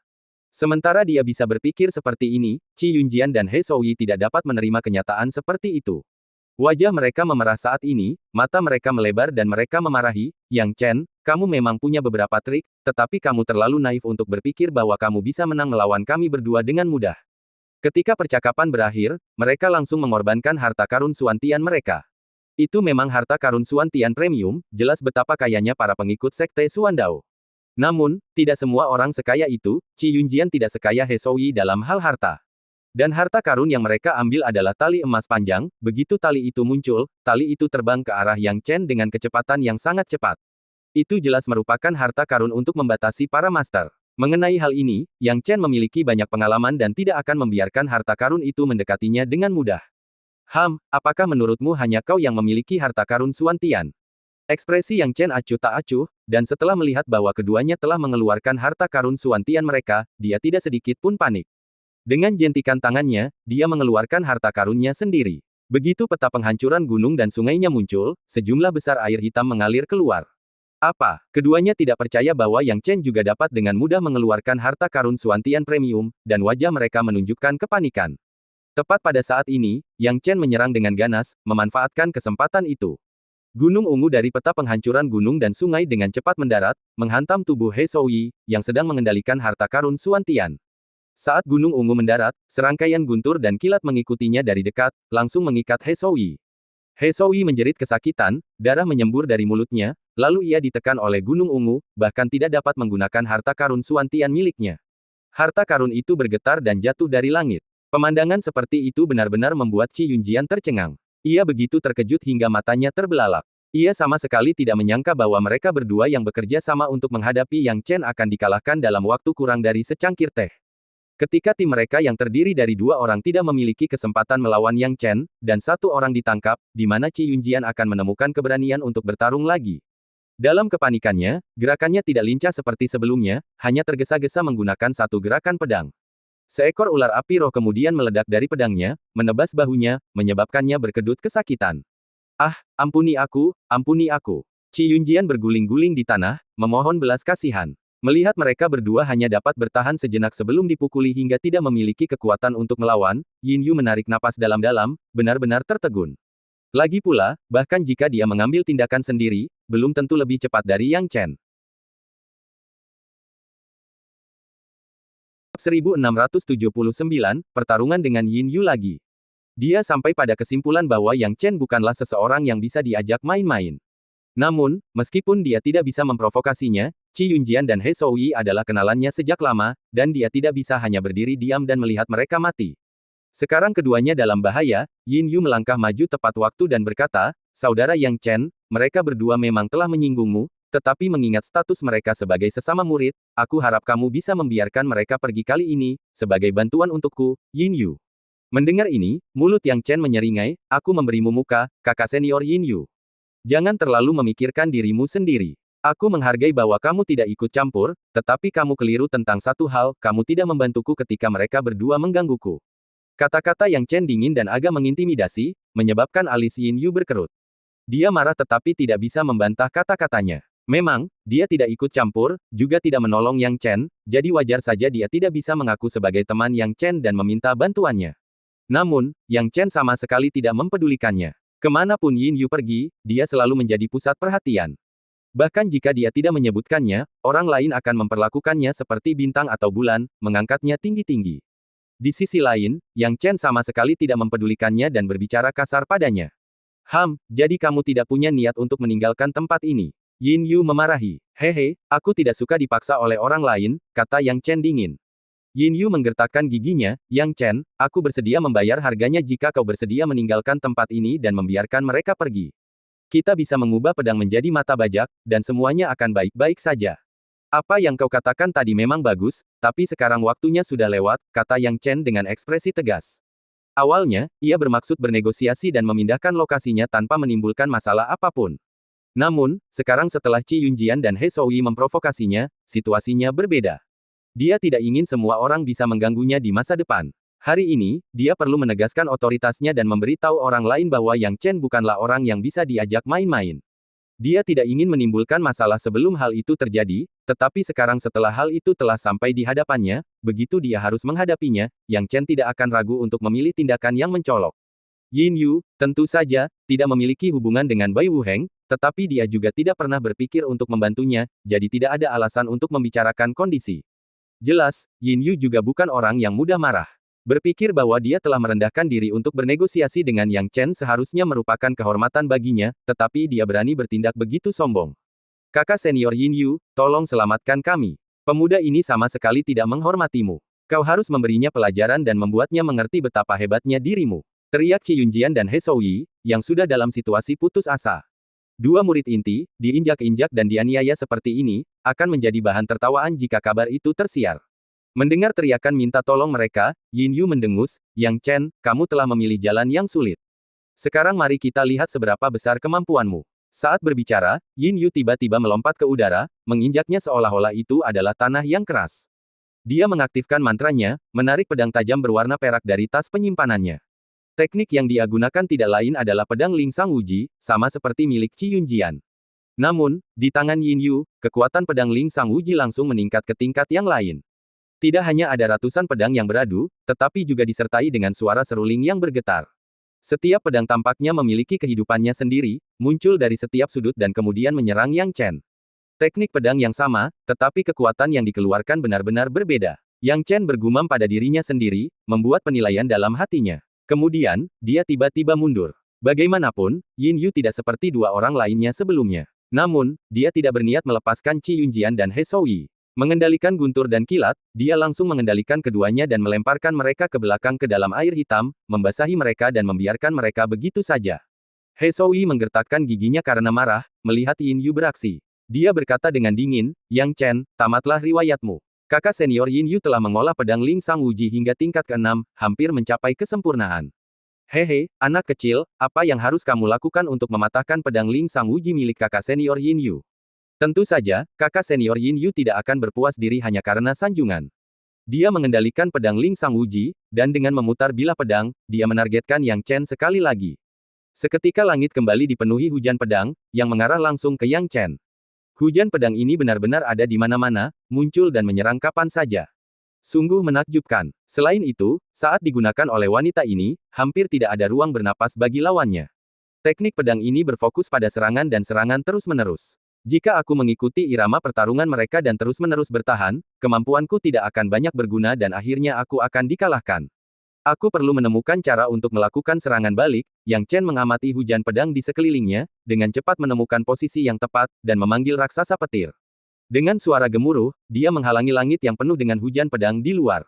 Sementara dia bisa berpikir seperti ini, Qi Yunjian dan He Shouyi tidak dapat menerima kenyataan seperti itu. Wajah mereka memerah saat ini, mata mereka melebar dan mereka memarahi, Yang Chen, kamu memang punya beberapa trik, tetapi kamu terlalu naif untuk berpikir bahwa kamu bisa menang melawan kami berdua dengan mudah. Ketika percakapan berakhir, mereka langsung mengorbankan harta karun Xuantian mereka. Itu memang harta karun Xuantian premium, jelas betapa kayanya para pengikut sekte Xuandao. Namun, tidak semua orang sekaya itu, Qi Yunjian tidak sekaya He Shouyi dalam hal harta. Dan harta karun yang mereka ambil adalah tali emas panjang, begitu tali itu muncul, tali itu terbang ke arah Yang Chen dengan kecepatan yang sangat cepat. Itu jelas merupakan harta karun untuk membatasi para master. Mengenai hal ini, Yang Chen memiliki banyak pengalaman dan tidak akan membiarkan harta karun itu mendekatinya dengan mudah. Apakah menurutmu hanya kau yang memiliki harta karun Xuantian? Ekspresi Yang Chen acuh tak acuh, dan setelah melihat bahwa keduanya telah mengeluarkan harta karun Xuantian mereka, dia tidak sedikit pun panik. Dengan jentikan tangannya, dia mengeluarkan harta karunnya sendiri. Begitu peta penghancuran gunung dan sungainya muncul, sejumlah besar air hitam mengalir keluar. Apa? Keduanya tidak percaya bahwa Yang Chen juga dapat dengan mudah mengeluarkan harta karun Xuantian premium, dan wajah mereka menunjukkan kepanikan. Tepat pada saat ini, Yang Chen menyerang dengan ganas, memanfaatkan kesempatan itu. Gunung ungu dari peta penghancuran gunung dan sungai dengan cepat mendarat, menghantam tubuh He Shouyi, yang sedang mengendalikan harta karun Xuan Tian. Saat gunung ungu mendarat, serangkaian guntur dan kilat mengikutinya dari dekat, langsung mengikat He Shouyi. He Shouyi menjerit kesakitan, darah menyembur dari mulutnya, lalu ia ditekan oleh gunung ungu, bahkan tidak dapat menggunakan harta karun Xuan Tian miliknya. Harta karun itu bergetar dan jatuh dari langit. Pemandangan seperti itu benar-benar membuat Qi Yunjian tercengang. Ia begitu terkejut hingga matanya terbelalak. Ia sama sekali tidak menyangka bahwa mereka berdua yang bekerja sama untuk menghadapi Yang Chen akan dikalahkan dalam waktu kurang dari secangkir teh. Ketika tim mereka yang terdiri dari 2 orang tidak memiliki kesempatan melawan Yang Chen, dan 1 orang ditangkap, di mana Qi Yunjian akan menemukan keberanian untuk bertarung lagi. Dalam kepanikannya, gerakannya tidak lincah seperti sebelumnya, hanya tergesa-gesa menggunakan 1 gerakan pedang. Seekor ular api roh kemudian meledak dari pedangnya, menebas bahunya, menyebabkannya berkedut kesakitan. Ah, ampuni aku, ampuni aku. Qi Yunjian berguling-guling di tanah, memohon belas kasihan. Melihat mereka berdua hanya dapat bertahan sejenak sebelum dipukuli hingga tidak memiliki kekuatan untuk melawan, Yin Yu menarik napas dalam-dalam, benar-benar tertegun. Lagi pula, bahkan jika dia mengambil tindakan sendiri, belum tentu lebih cepat dari Yang Chen. 1679, pertarungan dengan Yin Yu lagi. Dia sampai pada kesimpulan bahwa Yang Chen bukanlah seseorang yang bisa diajak main-main. Namun, meskipun dia tidak bisa memprovokasinya, Qi Yunjian dan He Shouyi adalah kenalannya sejak lama, dan dia tidak bisa hanya berdiri diam dan melihat mereka mati. Sekarang keduanya dalam bahaya, Yin Yu melangkah maju tepat waktu dan berkata, "Saudara Yang Chen, mereka berdua memang telah menyinggungmu, tetapi mengingat status mereka sebagai sesama murid, aku harap kamu bisa membiarkan mereka pergi kali ini, sebagai bantuan untukku, Yin Yu." Mendengar ini, mulut Yang Chen menyeringai, "Aku memberimu muka, kakak senior Yin Yu. Jangan terlalu memikirkan dirimu sendiri. Aku menghargai bahwa kamu tidak ikut campur, tetapi kamu keliru tentang satu hal, kamu tidak membantuku ketika mereka berdua menggangguku." Kata-kata Yang Chen dingin dan agak mengintimidasi, menyebabkan alis Yin Yu berkerut. Dia marah tetapi tidak bisa membantah kata-katanya. Memang, dia tidak ikut campur, juga tidak menolong Yang Chen, jadi wajar saja dia tidak bisa mengaku sebagai teman Yang Chen dan meminta bantuannya. Namun, Yang Chen sama sekali tidak mempedulikannya. Kemanapun Yin Yu pergi, dia selalu menjadi pusat perhatian. Bahkan jika dia tidak menyebutkannya, orang lain akan memperlakukannya seperti bintang atau bulan, mengangkatnya tinggi-tinggi. Di sisi lain, Yang Chen sama sekali tidak mempedulikannya dan berbicara kasar padanya. Jadi kamu tidak punya niat untuk meninggalkan tempat ini. Yin Yu memarahi. Hehe, aku tidak suka dipaksa oleh orang lain, kata Yang Chen dingin. Yin Yu menggertakkan giginya, Yang Chen, aku bersedia membayar harganya jika kau bersedia meninggalkan tempat ini dan membiarkan mereka pergi. Kita bisa mengubah pedang menjadi mata bajak, dan semuanya akan baik-baik saja. Apa yang kau katakan tadi memang bagus, tapi sekarang waktunya sudah lewat, kata Yang Chen dengan ekspresi tegas. Awalnya, ia bermaksud bernegosiasi dan memindahkan lokasinya tanpa menimbulkan masalah apapun. Namun, sekarang setelah Qi Yunjian dan He Shouyi memprovokasinya, situasinya berbeda. Dia tidak ingin semua orang bisa mengganggunya di masa depan. Hari ini, dia perlu menegaskan otoritasnya dan memberitahu orang lain bahwa Yang Chen bukanlah orang yang bisa diajak main-main. Dia tidak ingin menimbulkan masalah sebelum hal itu terjadi, tetapi sekarang setelah hal itu telah sampai di hadapannya, begitu dia harus menghadapinya, Yang Chen tidak akan ragu untuk memilih tindakan yang mencolok. Yin Yu, tentu saja, tidak memiliki hubungan dengan Bai Wuheng, tetapi dia juga tidak pernah berpikir untuk membantunya, jadi tidak ada alasan untuk membicarakan kondisi. Jelas, Yin Yu juga bukan orang yang mudah marah. Berpikir bahwa dia telah merendahkan diri untuk bernegosiasi dengan Yang Chen seharusnya merupakan kehormatan baginya, tetapi dia berani bertindak begitu sombong. Kakak senior Yin Yu, tolong selamatkan kami. Pemuda ini sama sekali tidak menghormatimu. Kau harus memberinya pelajaran dan membuatnya mengerti betapa hebatnya dirimu. Teriak Qi Yunjian dan He Shouyi, yang sudah dalam situasi putus asa. Dua murid inti, diinjak-injak dan dianiaya seperti ini, akan menjadi bahan tertawaan jika kabar itu tersiar. Mendengar teriakan minta tolong mereka, Yin Yu mendengus, Yang Chen, kamu telah memilih jalan yang sulit. Sekarang mari kita lihat seberapa besar kemampuanmu. Saat berbicara, Yin Yu tiba-tiba melompat ke udara, menginjaknya seolah-olah itu adalah tanah yang keras. Dia mengaktifkan mantranya, menarik pedang tajam berwarna perak dari tas penyimpanannya. Teknik yang dia gunakan tidak lain adalah pedang Ling Sang Wuji, sama seperti milik Qi Yunjian. Namun, di tangan Yin Yu, kekuatan pedang Ling Sang Wuji langsung meningkat ke tingkat yang lain. Tidak hanya ada ratusan pedang yang beradu, tetapi juga disertai dengan suara seruling yang bergetar. Setiap pedang tampaknya memiliki kehidupannya sendiri, muncul dari setiap sudut dan kemudian menyerang Yang Chen. Teknik pedang yang sama, tetapi kekuatan yang dikeluarkan benar-benar berbeda. Yang Chen bergumam pada dirinya sendiri, membuat penilaian dalam hatinya. Kemudian, dia tiba-tiba mundur. Bagaimanapun, Yin Yu tidak seperti dua orang lainnya sebelumnya. Namun, dia tidak berniat melepaskan Qi Yunjian dan He Shouyi. Mengendalikan guntur dan kilat, dia langsung mengendalikan keduanya dan melemparkan mereka ke belakang ke dalam air hitam, membasahi mereka dan membiarkan mereka begitu saja. He Shouyi menggertakkan giginya karena marah, melihat Yin Yu beraksi. Dia berkata dengan dingin, Yang Chen, tamatlah riwayatmu. Kakak senior Yin Yu telah mengolah pedang Ling Sang Wuji hingga tingkat ke-6, hampir mencapai kesempurnaan. Hehe, anak kecil, apa yang harus kamu lakukan untuk mematahkan pedang Ling Sang Wuji milik kakak senior Yin Yu? Tentu saja, kakak senior Yin Yu tidak akan berpuas diri hanya karena sanjungan. Dia mengendalikan pedang Ling Sang Wuji, dan dengan memutar bilah pedang, dia menargetkan Yang Chen sekali lagi. Seketika langit kembali dipenuhi hujan pedang, yang mengarah langsung ke Yang Chen. Hujan pedang ini benar-benar ada di mana-mana, muncul dan menyerang kapan saja. Sungguh menakjubkan. Selain itu, saat digunakan oleh wanita ini, hampir tidak ada ruang bernapas bagi lawannya. Teknik pedang ini berfokus pada serangan dan serangan terus-menerus. Jika aku mengikuti irama pertarungan mereka dan terus-menerus bertahan, kemampuanku tidak akan banyak berguna dan akhirnya aku akan dikalahkan. Aku perlu menemukan cara untuk melakukan serangan balik. Yang Chen mengamati hujan pedang di sekelilingnya, dengan cepat menemukan posisi yang tepat, dan memanggil raksasa petir. Dengan suara gemuruh, dia menghalangi langit yang penuh dengan hujan pedang di luar.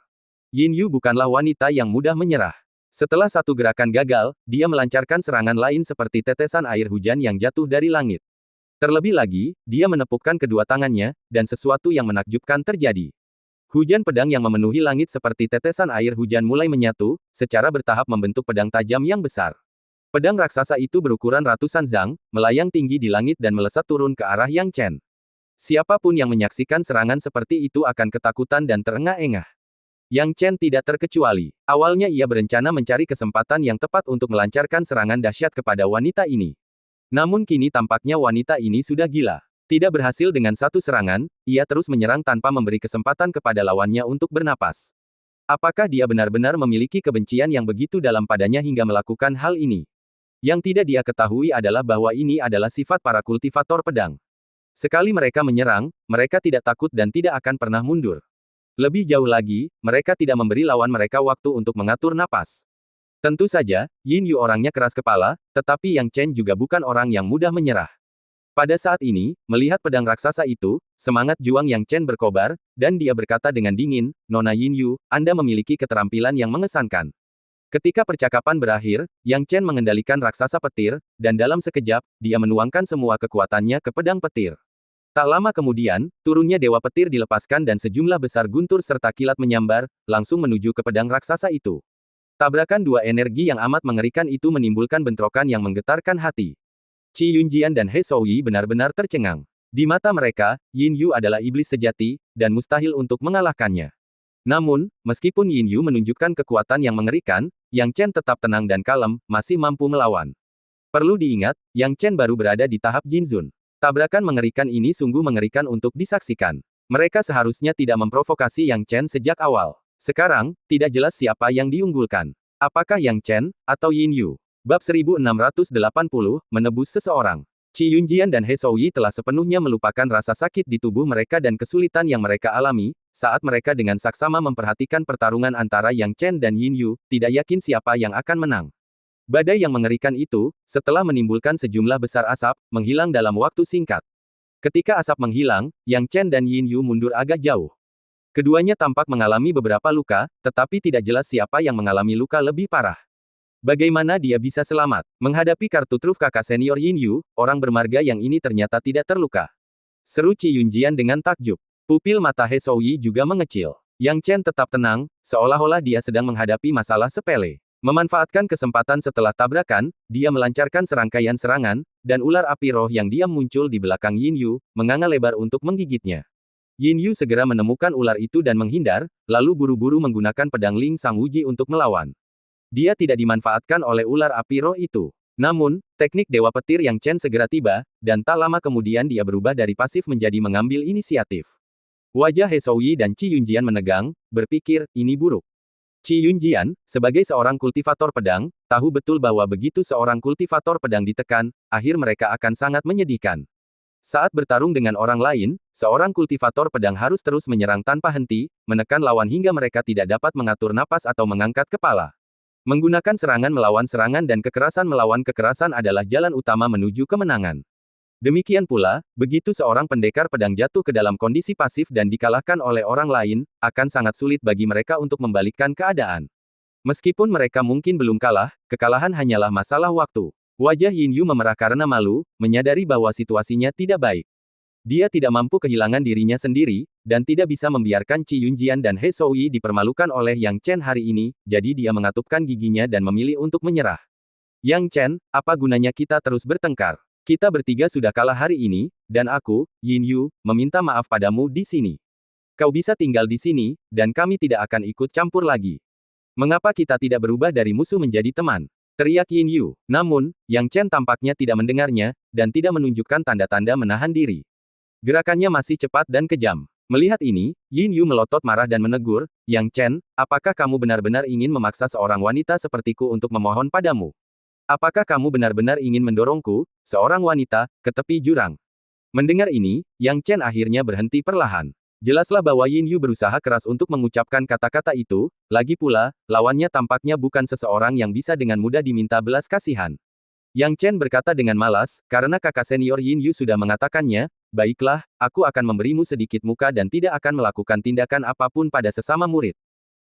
Yin Yu bukanlah wanita yang mudah menyerah. Setelah satu gerakan gagal, dia melancarkan serangan lain seperti tetesan air hujan yang jatuh dari langit. Terlebih lagi, dia menepukkan kedua tangannya, dan sesuatu yang menakjubkan terjadi. Hujan pedang yang memenuhi langit seperti tetesan air hujan mulai menyatu, secara bertahap membentuk pedang tajam yang besar. Pedang raksasa itu berukuran ratusan zang, melayang tinggi di langit dan melesat turun ke arah Yang Chen. Siapapun yang menyaksikan serangan seperti itu akan ketakutan dan terengah-engah. Yang Chen tidak terkecuali. Awalnya ia berencana mencari kesempatan yang tepat untuk melancarkan serangan dahsyat kepada wanita ini. Namun kini tampaknya wanita ini sudah gila. Tidak berhasil dengan satu serangan, ia terus menyerang tanpa memberi kesempatan kepada lawannya untuk bernapas. Apakah dia benar-benar memiliki kebencian yang begitu dalam padanya hingga melakukan hal ini? Yang tidak dia ketahui adalah bahwa ini adalah sifat para kultivator pedang. Sekali mereka menyerang, mereka tidak takut dan tidak akan pernah mundur. Lebih jauh lagi, mereka tidak memberi lawan mereka waktu untuk mengatur napas. Tentu saja, Yin Yu orangnya keras kepala, tetapi Yang Chen juga bukan orang yang mudah menyerah. Pada saat ini, melihat pedang raksasa itu, semangat juang Yang Chen berkobar, dan dia berkata dengan dingin, Nona Yin Yu, Anda memiliki keterampilan yang mengesankan. Ketika percakapan berakhir, Yang Chen mengendalikan raksasa petir, dan dalam sekejap, dia menuangkan semua kekuatannya ke pedang petir. Tak lama kemudian, turunnya Dewa Petir dilepaskan dan sejumlah besar guntur serta kilat menyambar, langsung menuju ke pedang raksasa itu. Tabrakan dua energi yang amat mengerikan itu menimbulkan bentrokan yang menggetarkan hati. Qi Yunjian dan He Shouyi benar-benar tercengang. Di mata mereka, Yin Yu adalah iblis sejati, dan mustahil untuk mengalahkannya. Namun, meskipun Yin Yu menunjukkan kekuatan yang mengerikan, Yang Chen tetap tenang dan kalem, masih mampu melawan. Perlu diingat, Yang Chen baru berada di tahap Jinzun. Tabrakan mengerikan ini sungguh mengerikan untuk disaksikan. Mereka seharusnya tidak memprovokasi Yang Chen sejak awal. Sekarang, tidak jelas siapa yang diunggulkan. Apakah Yang Chen, atau Yin Yu? Bab 1680, menebus seseorang. Qi Yunjian dan He Shouyi telah sepenuhnya melupakan rasa sakit di tubuh mereka dan kesulitan yang mereka alami, saat mereka dengan saksama memperhatikan pertarungan antara Yang Chen dan Yin Yu, tidak yakin siapa yang akan menang. Badai yang mengerikan itu, setelah menimbulkan sejumlah besar asap, menghilang dalam waktu singkat. Ketika asap menghilang, Yang Chen dan Yin Yu mundur agak jauh. Keduanya tampak mengalami beberapa luka, tetapi tidak jelas siapa yang mengalami luka lebih parah. Bagaimana dia bisa selamat? Menghadapi kartu truf kakak senior Yin Yu, orang bermarga yang ini ternyata tidak terluka. Seru Qi Yunjian dengan takjub. Pupil mata He Shouyi juga mengecil. Yang Chen tetap tenang, seolah-olah dia sedang menghadapi masalah sepele. Memanfaatkan kesempatan setelah tabrakan, dia melancarkan serangkaian serangan, dan ular api roh yang diam muncul di belakang Yin Yu, menganga lebar untuk menggigitnya. Yin Yu segera menemukan ular itu dan menghindar, lalu buru-buru menggunakan pedang Ling Sang Wuji untuk melawan. Dia tidak dimanfaatkan oleh ular api roh itu. Namun, teknik Dewa Petir Yang Chen segera tiba, dan tak lama kemudian dia berubah dari pasif menjadi mengambil inisiatif. Wajah He Shouyi dan Qi Yunjian menegang, berpikir, ini buruk. Qi Yunjian, sebagai seorang kultivator pedang, tahu betul bahwa begitu seorang kultivator pedang ditekan, akhir mereka akan sangat menyedihkan. Saat bertarung dengan orang lain, seorang kultivator pedang harus terus menyerang tanpa henti, menekan lawan hingga mereka tidak dapat mengatur napas atau mengangkat kepala. Menggunakan serangan melawan serangan dan kekerasan melawan kekerasan adalah jalan utama menuju kemenangan. Demikian pula, begitu seorang pendekar pedang jatuh ke dalam kondisi pasif dan dikalahkan oleh orang lain, akan sangat sulit bagi mereka untuk membalikkan keadaan. Meskipun mereka mungkin belum kalah, kekalahan hanyalah masalah waktu. Wajah Yin Yu memerah karena malu, menyadari bahwa situasinya tidak baik. Dia tidak mampu kehilangan dirinya sendiri, dan tidak bisa membiarkan Qi Yunjian dan He Shouyi dipermalukan oleh Yang Chen hari ini, jadi dia mengatupkan giginya dan memilih untuk menyerah. Yang Chen, apa gunanya kita terus bertengkar? Kita bertiga sudah kalah hari ini, dan aku, Yin Yu, meminta maaf padamu di sini. Kau bisa tinggal di sini, dan kami tidak akan ikut campur lagi. Mengapa kita tidak berubah dari musuh menjadi teman? Teriak Yin Yu. Namun, Yang Chen tampaknya tidak mendengarnya, dan tidak menunjukkan tanda-tanda menahan diri. Gerakannya masih cepat dan kejam. Melihat ini, Yin Yu melotot marah dan menegur, Yang Chen, apakah kamu benar-benar ingin memaksa seorang wanita sepertiku untuk memohon padamu? Apakah kamu benar-benar ingin mendorongku, seorang wanita, ke tepi jurang? Mendengar ini, Yang Chen akhirnya berhenti perlahan. Jelaslah bahwa Yin Yu berusaha keras untuk mengucapkan kata-kata itu, lagi pula, lawannya tampaknya bukan seseorang yang bisa dengan mudah diminta belas kasihan. Yang Chen berkata dengan malas, karena kakak senior Yin Yu sudah mengatakannya, baiklah, aku akan memberimu sedikit muka dan tidak akan melakukan tindakan apapun pada sesama murid.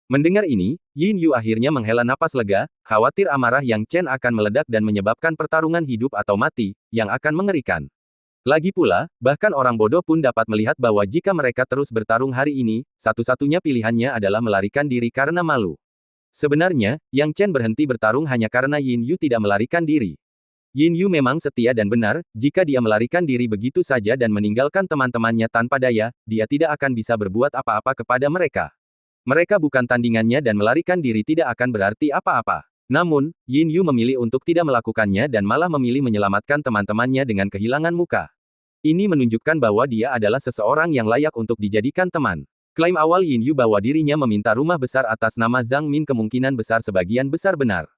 Mendengar ini, Yin Yu akhirnya menghela napas lega, khawatir amarah Yang Chen akan meledak dan menyebabkan pertarungan hidup atau mati, yang akan mengerikan. Lagi pula, bahkan orang bodoh pun dapat melihat bahwa jika mereka terus bertarung hari ini, satu-satunya pilihannya adalah melarikan diri karena malu. Sebenarnya, Yang Chen berhenti bertarung hanya karena Yin Yu tidak melarikan diri. Yin Yu memang setia dan benar, jika dia melarikan diri begitu saja dan meninggalkan teman-temannya tanpa daya, dia tidak akan bisa berbuat apa-apa kepada mereka. Mereka bukan tandingannya dan melarikan diri tidak akan berarti apa-apa. Namun, Yin Yu memilih untuk tidak melakukannya dan malah memilih menyelamatkan teman-temannya dengan kehilangan muka. Ini menunjukkan bahwa dia adalah seseorang yang layak untuk dijadikan teman. Klaim awal Yin Yu bahwa dirinya meminta rumah besar atas nama Zhang Min kemungkinan besar sebagian besar benar.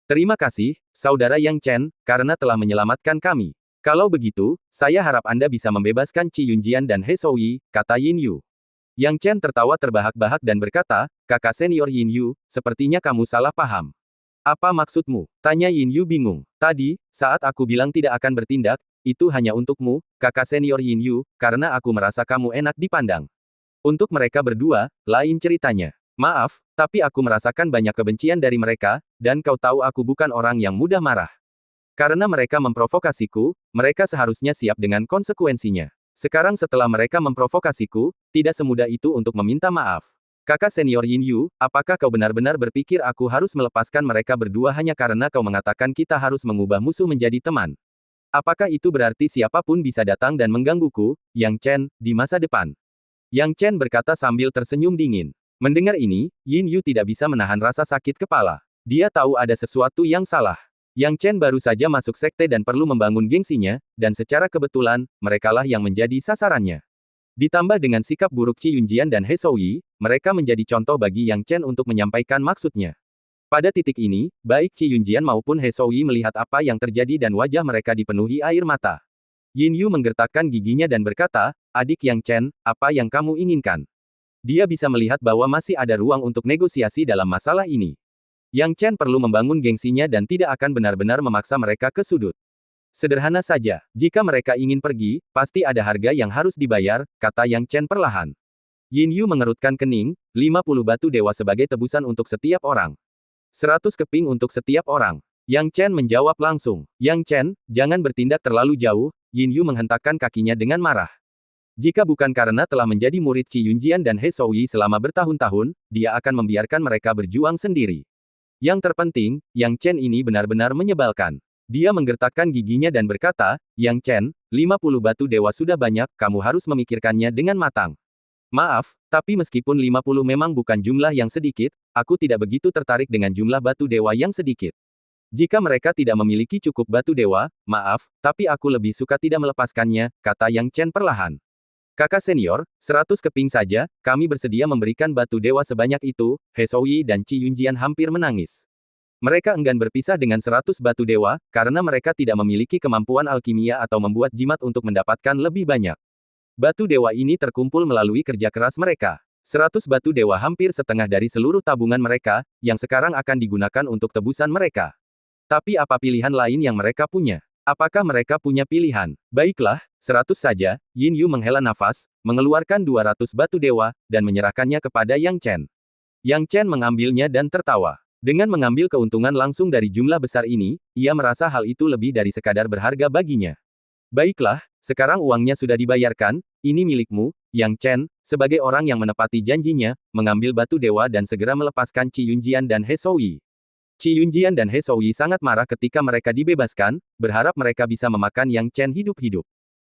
Terima kasih, Saudara Yang Chen, karena telah menyelamatkan kami. Kalau begitu, saya harap Anda bisa membebaskan Qi Yunjian dan He Shouyi, kata Yin Yu. Yang Chen tertawa terbahak-bahak dan berkata, kakak senior Yin Yu, sepertinya kamu salah paham. Apa maksudmu? Tanya Yin Yu bingung. Tadi, saat aku bilang tidak akan bertindak, itu hanya untukmu, kakak senior Yin Yu, karena aku merasa kamu enak dipandang. Untuk mereka berdua, lain ceritanya. Maaf, tapi aku merasakan banyak kebencian dari mereka, dan kau tahu aku bukan orang yang mudah marah. Karena mereka memprovokasiku, mereka seharusnya siap dengan konsekuensinya. Sekarang setelah mereka memprovokasiku, tidak semudah itu untuk meminta maaf. Kakak senior Yin Yu, apakah kau benar-benar berpikir aku harus melepaskan mereka berdua hanya karena kau mengatakan kita harus mengubah musuh menjadi teman? Apakah itu berarti siapapun bisa datang dan menggangguku, Yang Chen, di masa depan? Yang Chen berkata sambil tersenyum dingin. Mendengar ini, Yin Yu tidak bisa menahan rasa sakit kepala. Dia tahu ada sesuatu yang salah. Yang Chen baru saja masuk sekte dan perlu membangun gengsinya, dan secara kebetulan, merekalah yang menjadi sasarannya. Ditambah dengan sikap buruk Qi Yunjian dan He Shouyi, mereka menjadi contoh bagi Yang Chen untuk menyampaikan maksudnya. Pada titik ini, baik Qi Yunjian maupun He Shouyi melihat apa yang terjadi dan wajah mereka dipenuhi air mata. Yin Yu menggertakkan giginya dan berkata, adik Yang Chen, apa yang kamu inginkan? Dia bisa melihat bahwa masih ada ruang untuk negosiasi dalam masalah ini. Yang Chen perlu membangun gengsinya dan tidak akan benar-benar memaksa mereka ke sudut. Sederhana saja, jika mereka ingin pergi, pasti ada harga yang harus dibayar, kata Yang Chen perlahan. Yin Yu mengerutkan kening, 50 batu dewa sebagai tebusan untuk setiap orang. 100 keping untuk setiap orang. Yang Chen menjawab langsung. Yang Chen, jangan bertindak terlalu jauh, Yin Yu menghentakkan kakinya dengan marah. Jika bukan karena telah menjadi murid Qi Yunjian dan He Shouyi selama bertahun-tahun, dia akan membiarkan mereka berjuang sendiri. Yang terpenting, Yang Chen ini benar-benar menyebalkan. Dia menggertakkan giginya dan berkata, Yang Chen, 50 batu dewa sudah banyak, kamu harus memikirkannya dengan matang. Maaf, tapi meskipun 50 memang bukan jumlah yang sedikit, aku tidak begitu tertarik dengan jumlah batu dewa yang sedikit. Jika mereka tidak memiliki cukup batu dewa, maaf, tapi aku lebih suka tidak melepaskannya, kata Yang Chen perlahan. Kakak senior, 100 keping saja, kami bersedia memberikan batu dewa sebanyak itu. He Souyi dan Qi Yunjian hampir menangis. Mereka enggan berpisah dengan 100 batu dewa, karena mereka tidak memiliki kemampuan alkimia atau membuat jimat untuk mendapatkan lebih banyak. Batu dewa ini terkumpul melalui kerja keras mereka. 100 batu dewa hampir setengah dari seluruh tabungan mereka, yang sekarang akan digunakan untuk tebusan mereka. Tapi apa pilihan lain yang mereka punya? Apakah mereka punya pilihan? Baiklah, 100 saja. Yin Yu menghela nafas, mengeluarkan 200 batu dewa, dan menyerahkannya kepada Yang Chen. Yang Chen mengambilnya dan tertawa. Dengan mengambil keuntungan langsung dari jumlah besar ini, ia merasa hal itu lebih dari sekadar berharga baginya. Baiklah, sekarang uangnya sudah dibayarkan, ini milikmu. Yang Chen, sebagai orang yang menepati janjinya, mengambil batu dewa dan segera melepaskan Qi Yunjian dan He Souyi. Qi Yunjian dan He Souyi sangat marah ketika mereka dibebaskan, berharap mereka bisa memakan Yang Chen hidup-hidup.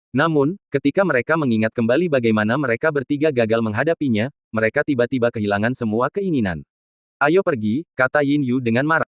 Namun, ketika mereka mengingat kembali bagaimana mereka bertiga gagal menghadapinya, mereka tiba-tiba kehilangan semua keinginan. Ayo pergi, kata Yin Yu dengan marah.